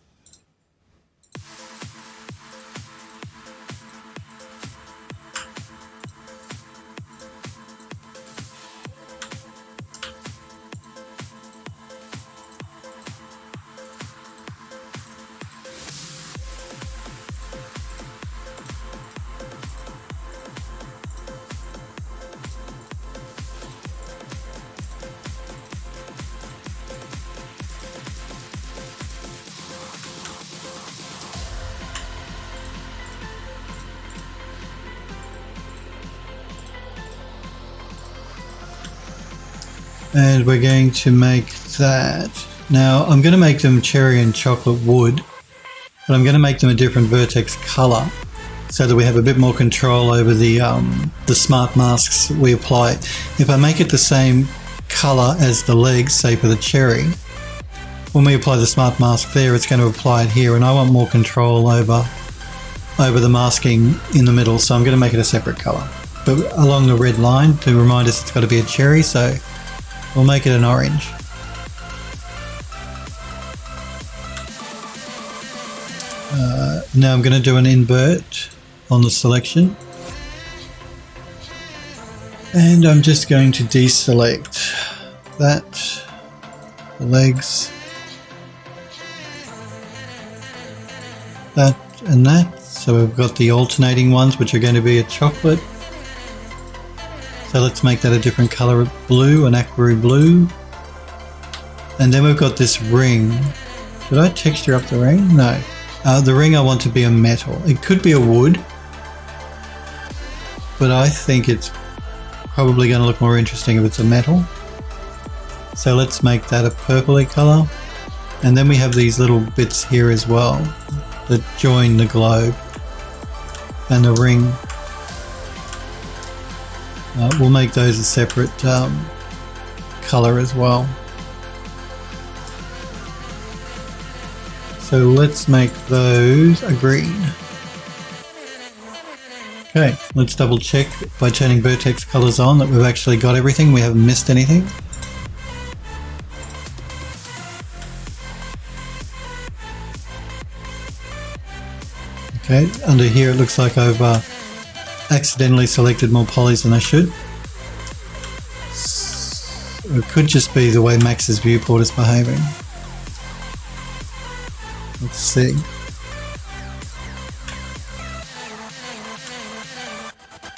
And we're going to make that. Now I'm going to make them cherry and chocolate wood, but I'm going to make them a different vertex color so that we have a bit more control over the smart masks we apply. If I make it the same color as the legs, say for the cherry, when we apply the smart mask there, it's going to apply it here, and I want more control over the masking in the middle, so I'm going to make it a separate color. But along the red line, to remind us it's got to be a cherry, so we'll make it an orange. Now I'm going to do an invert on the selection. And I'm just going to deselect that, the legs, that and that. So we've got the alternating ones, which are going to be a chocolate. So let's make that a different color of blue, an aqua blue. And then we've got this ring. Did I texture up the ring? No. The ring I want to be a metal. It could be a wood, but I think it's probably going to look more interesting if it's a metal. So let's make that a purpley color. And then we have these little bits here as well that join the globe and the ring. We'll make those a separate color as well. So let's make those a green. Okay, let's double check by turning vertex colors on that we've actually got everything. We haven't missed anything. Okay, under here it looks like I've accidentally selected more polys than I should. It could just be the way Max's viewport is behaving. Let's see.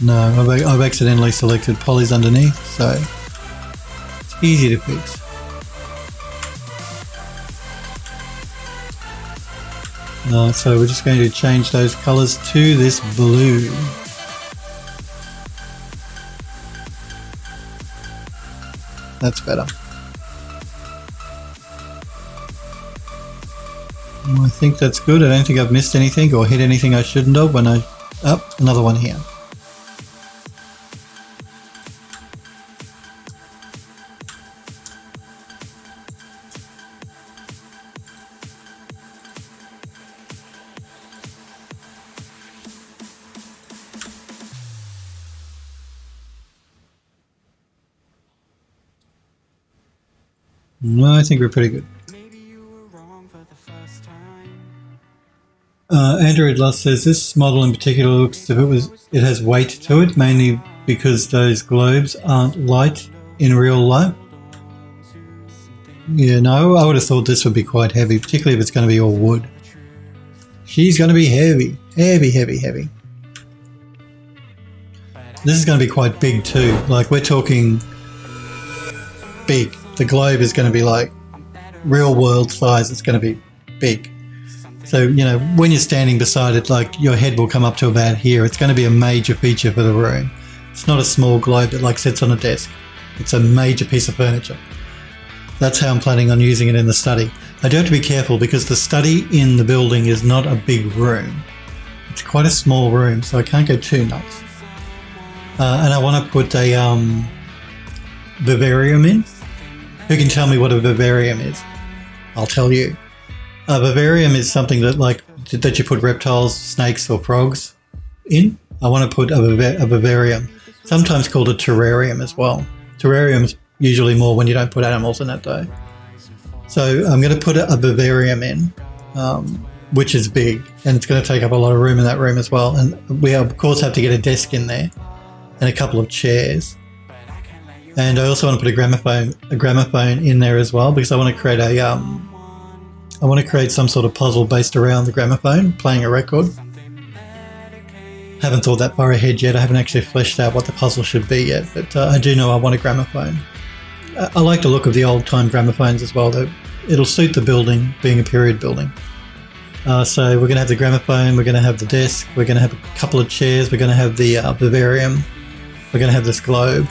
No, I've accidentally selected polys underneath, so it's easy to fix. So we're just going to change those colors to this blue. That's better. I think that's good. I don't think I've missed anything or hit anything I shouldn't have when I... Oh, another one here. No, I think we're pretty good. Android Lust says this model in particular looks as if it has weight to it, mainly because those globes aren't light in real life. Yeah, no, I would have thought this would be quite heavy, particularly if it's going to be all wood. She's going to be heavy, heavy, heavy, heavy. This is going to be quite big too. Like, we're talking big. The globe is going to be like real world size. It's going to be big. So, you know, when you're standing beside it, like, your head will come up to about here. It's going to be a major feature for the room. It's not a small globe that like sits on a desk. It's a major piece of furniture. That's how I'm planning on using it in the study. I do have to be careful because the study in the building is not a big room. It's quite a small room, so I can't go too nuts. And I want to put a vivarium in. Who can tell me what a vivarium is? I'll tell you. A vivarium is something that you put reptiles, snakes or frogs in. I want to put a vivarium, sometimes called a terrarium as well. Terrarium's usually more when you don't put animals in it though. So I'm going to put a vivarium in, which is big, and it's going to take up a lot of room in that room as well. And we of course have to get a desk in there and a couple of chairs. And I also want to put a gramophone in there as well, because I want to create some sort of puzzle based around the gramophone playing a record. Haven't thought that far ahead yet. I haven't actually fleshed out what the puzzle should be yet, but I do know I want a gramophone. I like the look of the old-time gramophones as well, though. It'll suit the building, being a period building. So we're going to have the gramophone, we're going to have the desk, we're going to have a couple of chairs, we're going to have the vivarium, we're going to have this globe,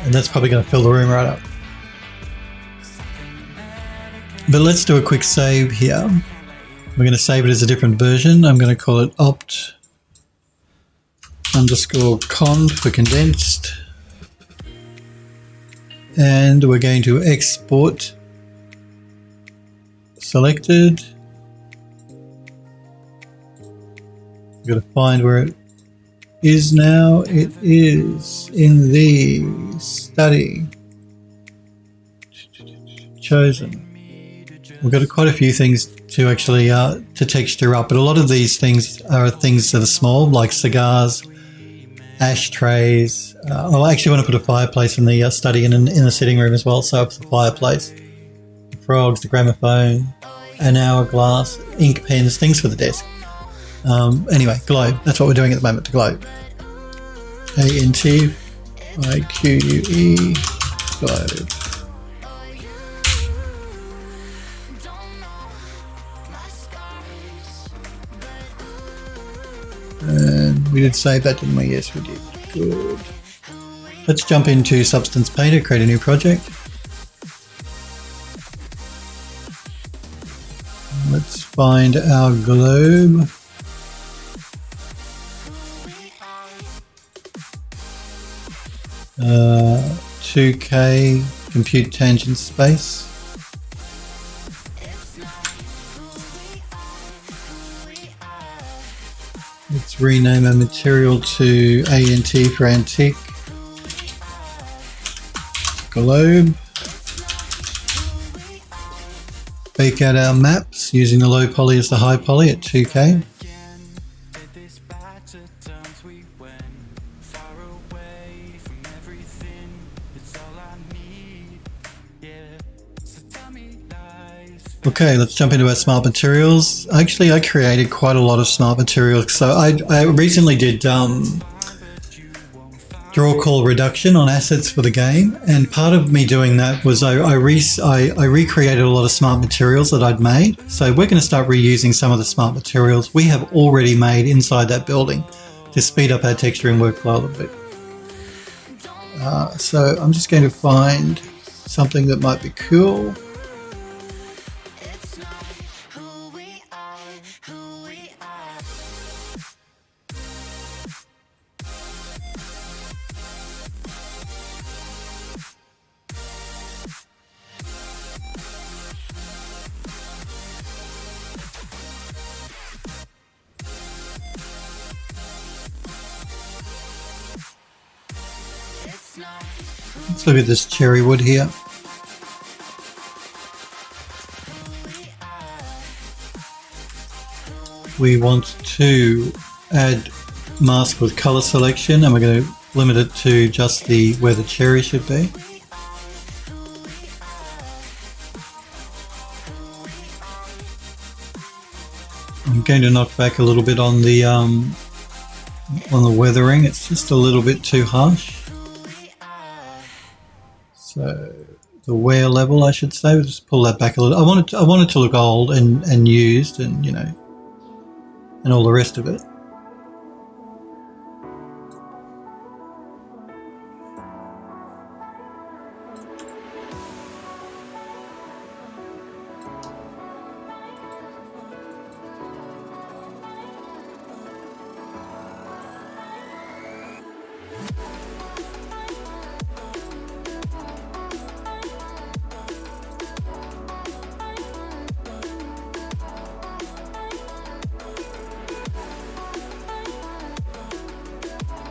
and that's probably going to fill the room right up. But let's do a quick save here. We're going to save it as a different version. I'm going to call it opt_conv for condensed. And we're going to export selected. We've got to find where it is now. It is in the study. Chosen. We've got quite a few things to actually to texture up, but a lot of these things are things that are small, like cigars, ashtrays. I actually want to put a fireplace in the study and in the sitting room as well, so it's a fireplace. The frogs, the gramophone, an hourglass, ink pens, things for the desk. Anyway, globe. That's what we're doing at the moment, the globe. ANTIQUE, globe. And we did save that, didn't we? Yes, we did. Good. Let's jump into Substance Painter, create a new project. Let's find our globe. Uh, 2K compute tangent space. Let's rename our material to ANT for antique. Globe. Bake out our maps using the low poly as the high poly at 2K. Okay, let's jump into our smart materials. Actually, I created quite a lot of smart materials. So I recently did draw call reduction on assets for the game, and part of me doing that was I recreated a lot of smart materials that I'd made. So we're going to start reusing some of the smart materials we have already made inside that building to speed up our texturing workflow a little bit. So I'm just going to find something that might be cool. Let's look at this cherry wood here. We want to add mask with color selection, and we're going to limit it to just where the cherry should be. going to knock back a little bit on the weathering. It's just a little bit too harsh. So the wear level, I should say, we'll just pull that back a little. I want it to look old and used, and and all the rest of it.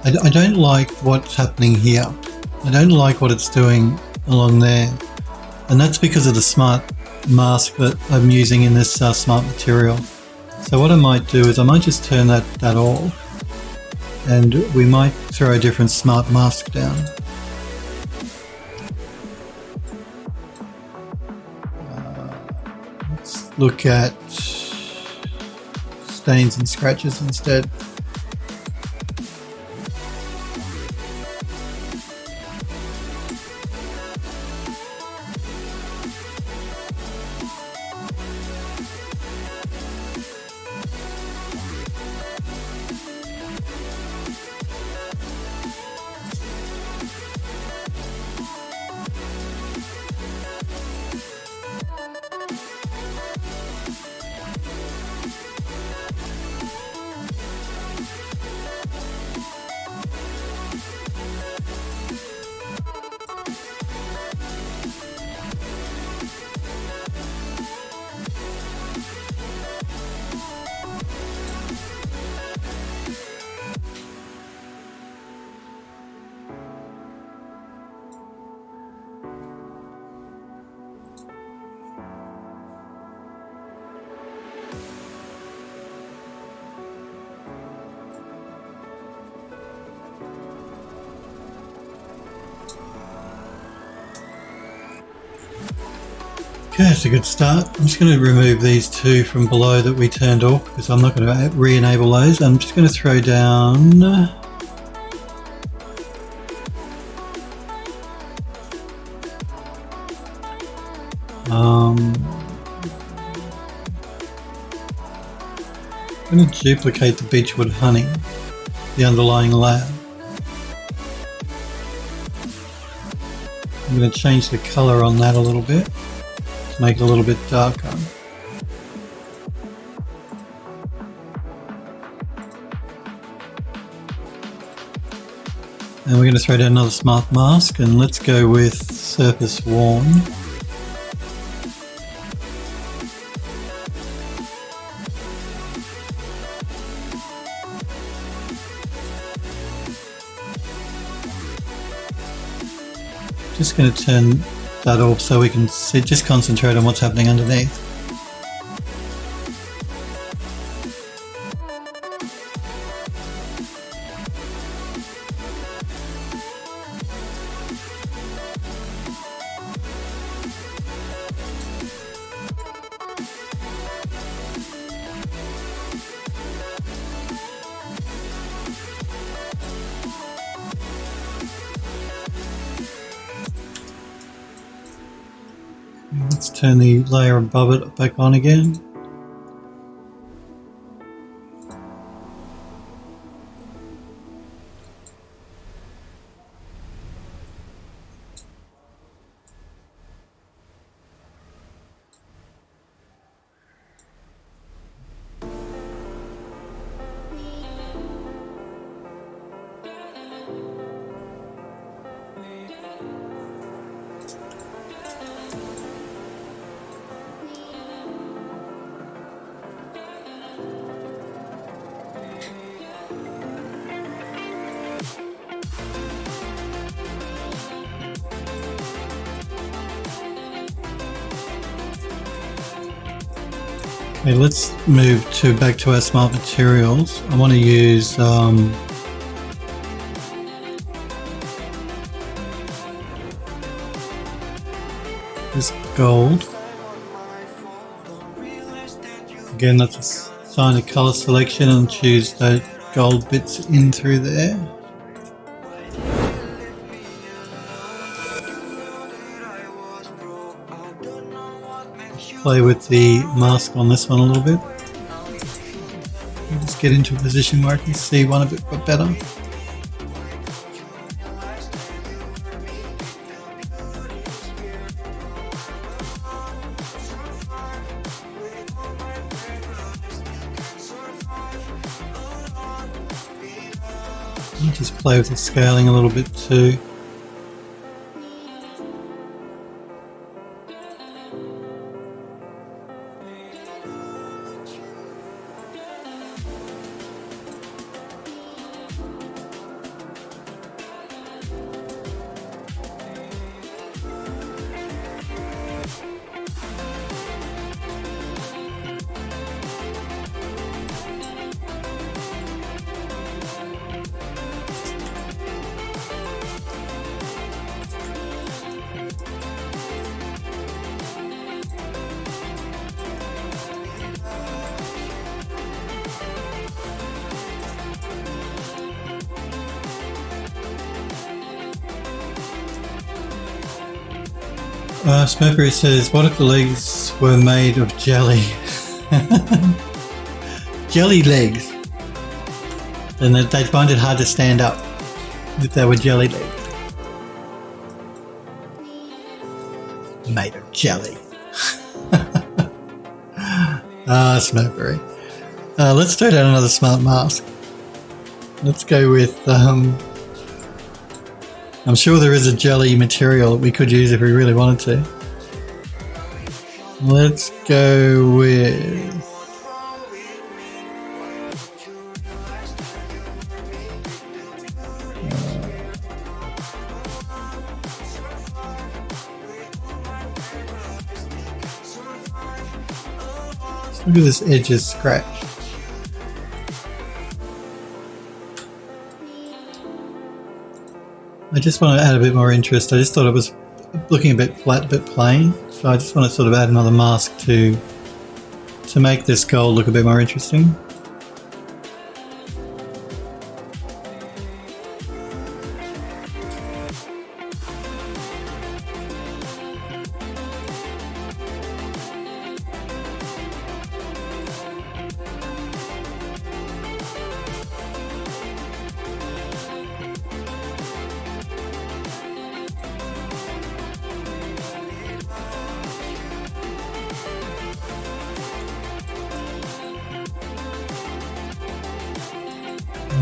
I don't like what's happening here. I don't like what it's doing along there. And that's because of the smart mask that I'm using in this smart material. So what I might do is I might just turn that off, and we might throw a different smart mask down. Let's look at stains and scratches instead. Okay, that's a good start. I'm just going to remove these two from below that we turned off because I'm not going to re-enable those. I'm just going to throw down I'm going to duplicate the beechwood honey, the underlying layer. I'm going to change the colour on that a little bit to make it a little bit darker. And we're going to throw down another smart mask, and let's go with surface worn. Just going to turn that off so we can just concentrate on what's happening underneath. Let's turn the layer above it back on again. Okay, let's move back to our smart materials. I want to use this gold. Again, that's a Assign a color selection and choose those gold bits in through there. Play with the mask on this one a little bit. Just get into a position where I can see one a bit better. Just play with the scaling a little bit too. Smurfberry says, what if the legs were made of jelly? Jelly legs. Then they'd find it hard to stand up if they were jelly legs. Made of jelly. Smurfberry. Let's try out another smart mask. Let's go with... I'm sure there is a jelly material that we could use if we really wanted to. Let's go with... look at this edges scratch. I just want to add a bit more interest. I just thought it was looking a bit flat, a bit plain. So I just want to sort of add another mask to make this gold look a bit more interesting.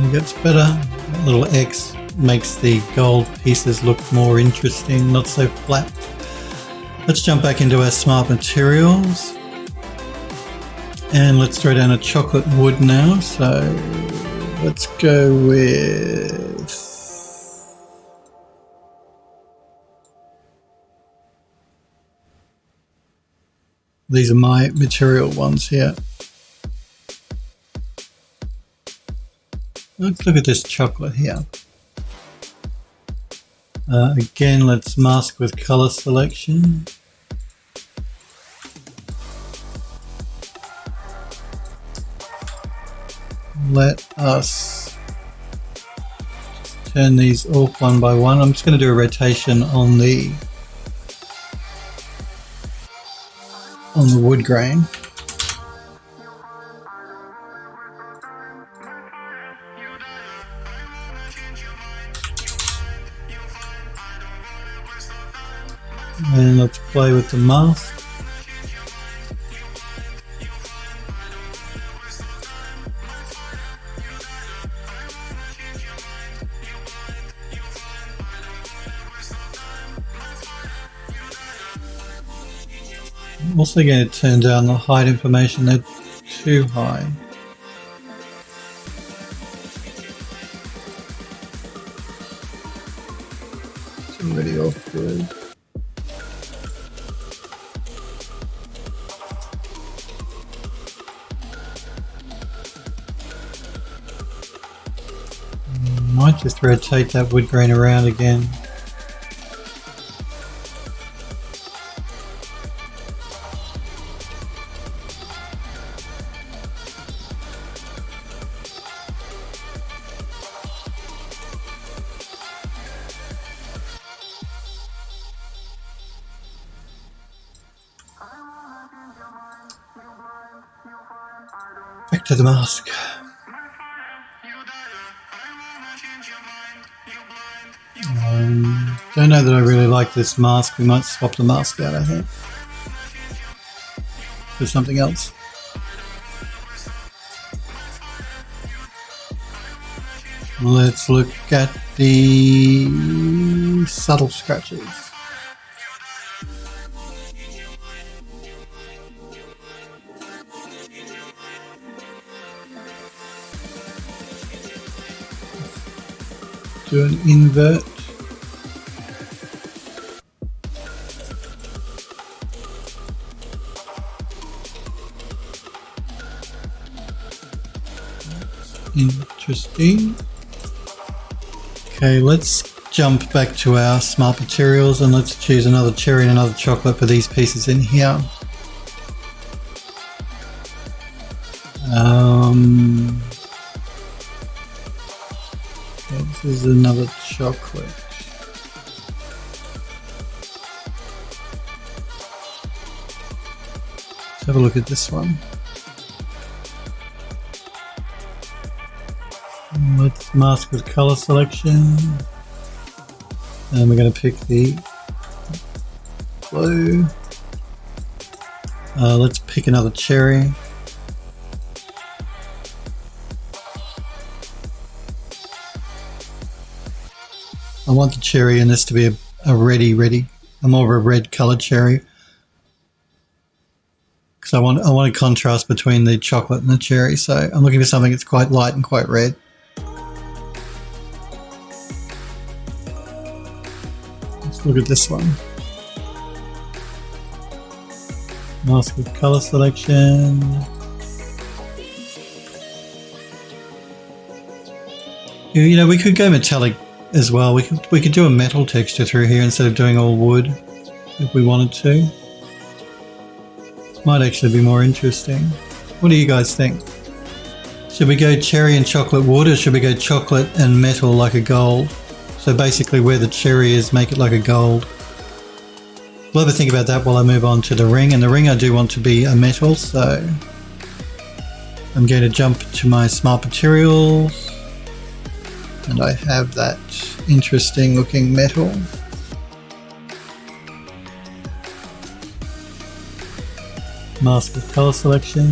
It gets better. That little X makes the gold pieces look more interesting, not so flat. Let's jump back into our smart materials. And let's throw down a chocolate wood now. So let's go with... these are my material ones here. Let's look at this chocolate here. Again, let's mask with color selection. Let us turn these off one by one. I'm just going to do a rotation on the wood grain. And let's play with the mask. I'm also going to turn down the height information, they're too high. It's already off good. Might just rotate that wood grain around again. to the mask. Don't know that I really like this mask. We might swap the mask out, I think, for something else. Let's look at the subtle scratches. Do an invert. Interesting. Okay, let's jump back to our smart materials and let's choose another cherry and another chocolate for these pieces in here. Okay, this is another chocolate. Let's have a look at this one. Let's mask with color selection, and we're going to pick the blue. Let's pick another cherry. I want the cherry in this to be a reddy, a more of a red colored cherry, because I want a contrast between the chocolate and the cherry. So I'm looking for something that's quite light and quite red. Look at this one. Mask with color selection. You know, we could go metallic as well. We could do a metal texture through here instead of doing all wood if we wanted to. Might actually be more interesting. What do you guys think? Should we go cherry and chocolate wood, or should we go chocolate and metal like a gold? So basically where the cherry is, make it like a gold. We'll have a think about that while I move on to the ring. And the ring I do want to be a metal, so I'm going to jump to my smart materials. And I have that interesting looking metal. Mask with color selection.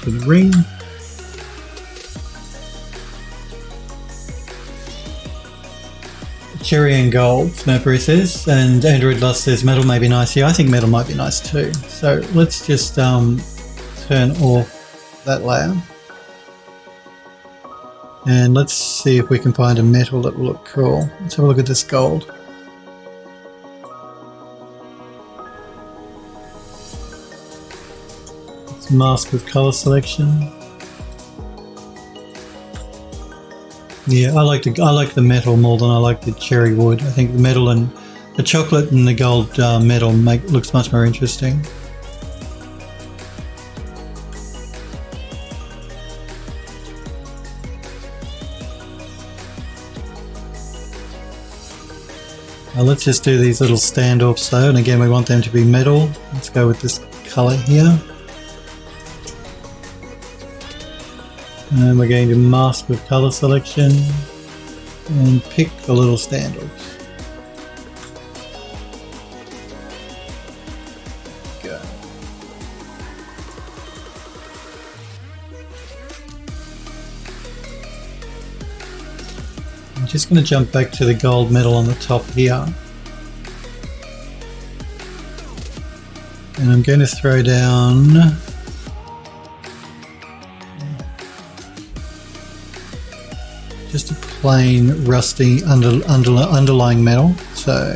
To the ring. Cherry and gold, Mercury says, and Android Lust says metal may be nice. Yeah, I think metal might be nice too. So let's just turn off that layer. And let's see if we can find a metal that will look cool. Let's have a look at this gold. Let's mask with color selection. Yeah, I like the metal more than I like the cherry wood. I think the metal and the chocolate and the gold metal looks much more interesting. Let's just do these little standoffs though, and again we want them to be metal. Let's go with this color here. And we're going to mask with color selection and pick the little standoffs. Go. I'm just going to jump back to the gold metal on the top here. And I'm going to throw down just a plain rusty underlying metal. So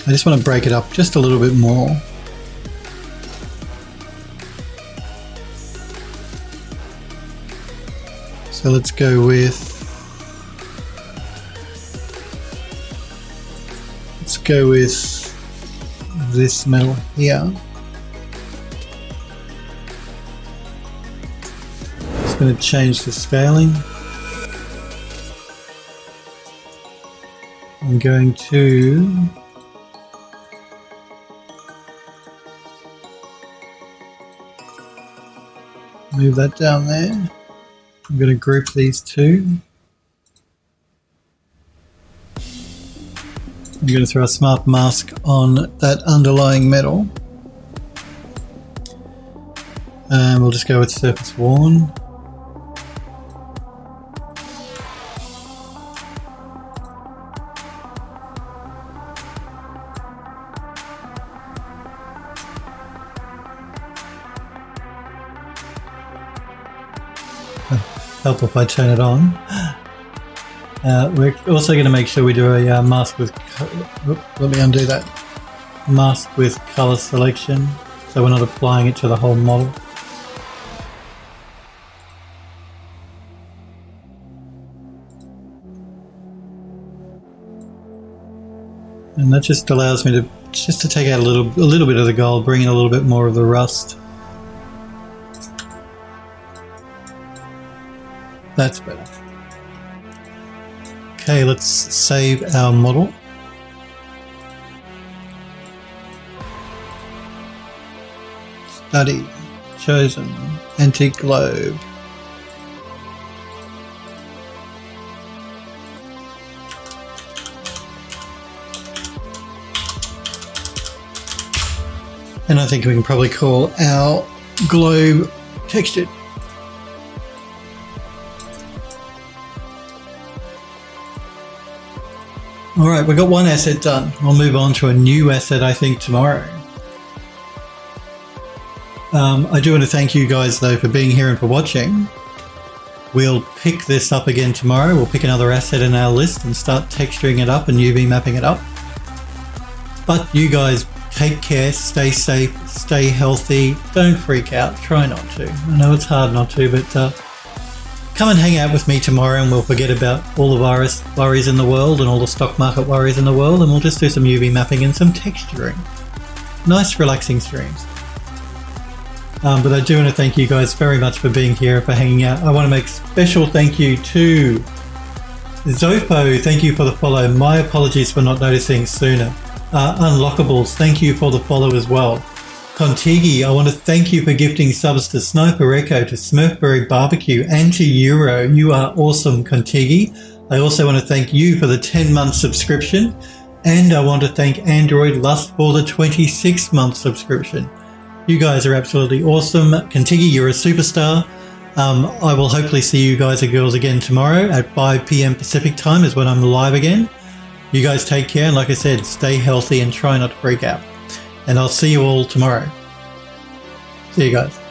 I just want to break it up just a little bit more. So let's go with this metal here. Going to change the scaling. I'm going to Move that down there. I'm going to group these two. I'm going to throw a smart mask on that underlying metal. And we'll just go with surface worn. Help if I turn it on. We're also going to make sure we do a mask with, let me undo that, mask with color selection, so we're not applying it to the whole model. And that just allows me to take out a little bit of the gold, bring in a little bit more of the rust. That's better. Okay, let's save our model. Study, chosen, antique globe. And I think we can probably call our globe textured. Alright, we've got one asset done. We'll move on to a new asset, I think, tomorrow. I do want to thank you guys, though, for being here and for watching. We'll pick this up again tomorrow. We'll pick another asset in our list and start texturing it up and UV mapping it up. But you guys take care, stay safe, stay healthy, don't freak out, try not to. I know it's hard not to, but come and hang out with me tomorrow and we'll forget about all the virus worries in the world and all the stock market worries in the world, and we'll just do some UV mapping and some texturing. Nice relaxing streams. But I do want to thank you guys very much for being here, for hanging out. I want to make special thank you to Zopo, thank you for the follow. My apologies for not noticing sooner. Unlockables, thank you for the follow as well. Contigi, I want to thank you for gifting subs to Sniper Echo, to Smurfberry Barbecue, and to Euro. You are awesome, Contigi. I also want to thank you for the 10-month subscription, and I want to thank Android Lust for the 26-month subscription. You guys are absolutely awesome. Contigi, you're a superstar. I will hopefully see you guys and girls again tomorrow at 5 p.m. Pacific time is when I'm live again. You guys take care, and like I said, stay healthy and try not to freak out. And I'll see you all tomorrow. See you guys.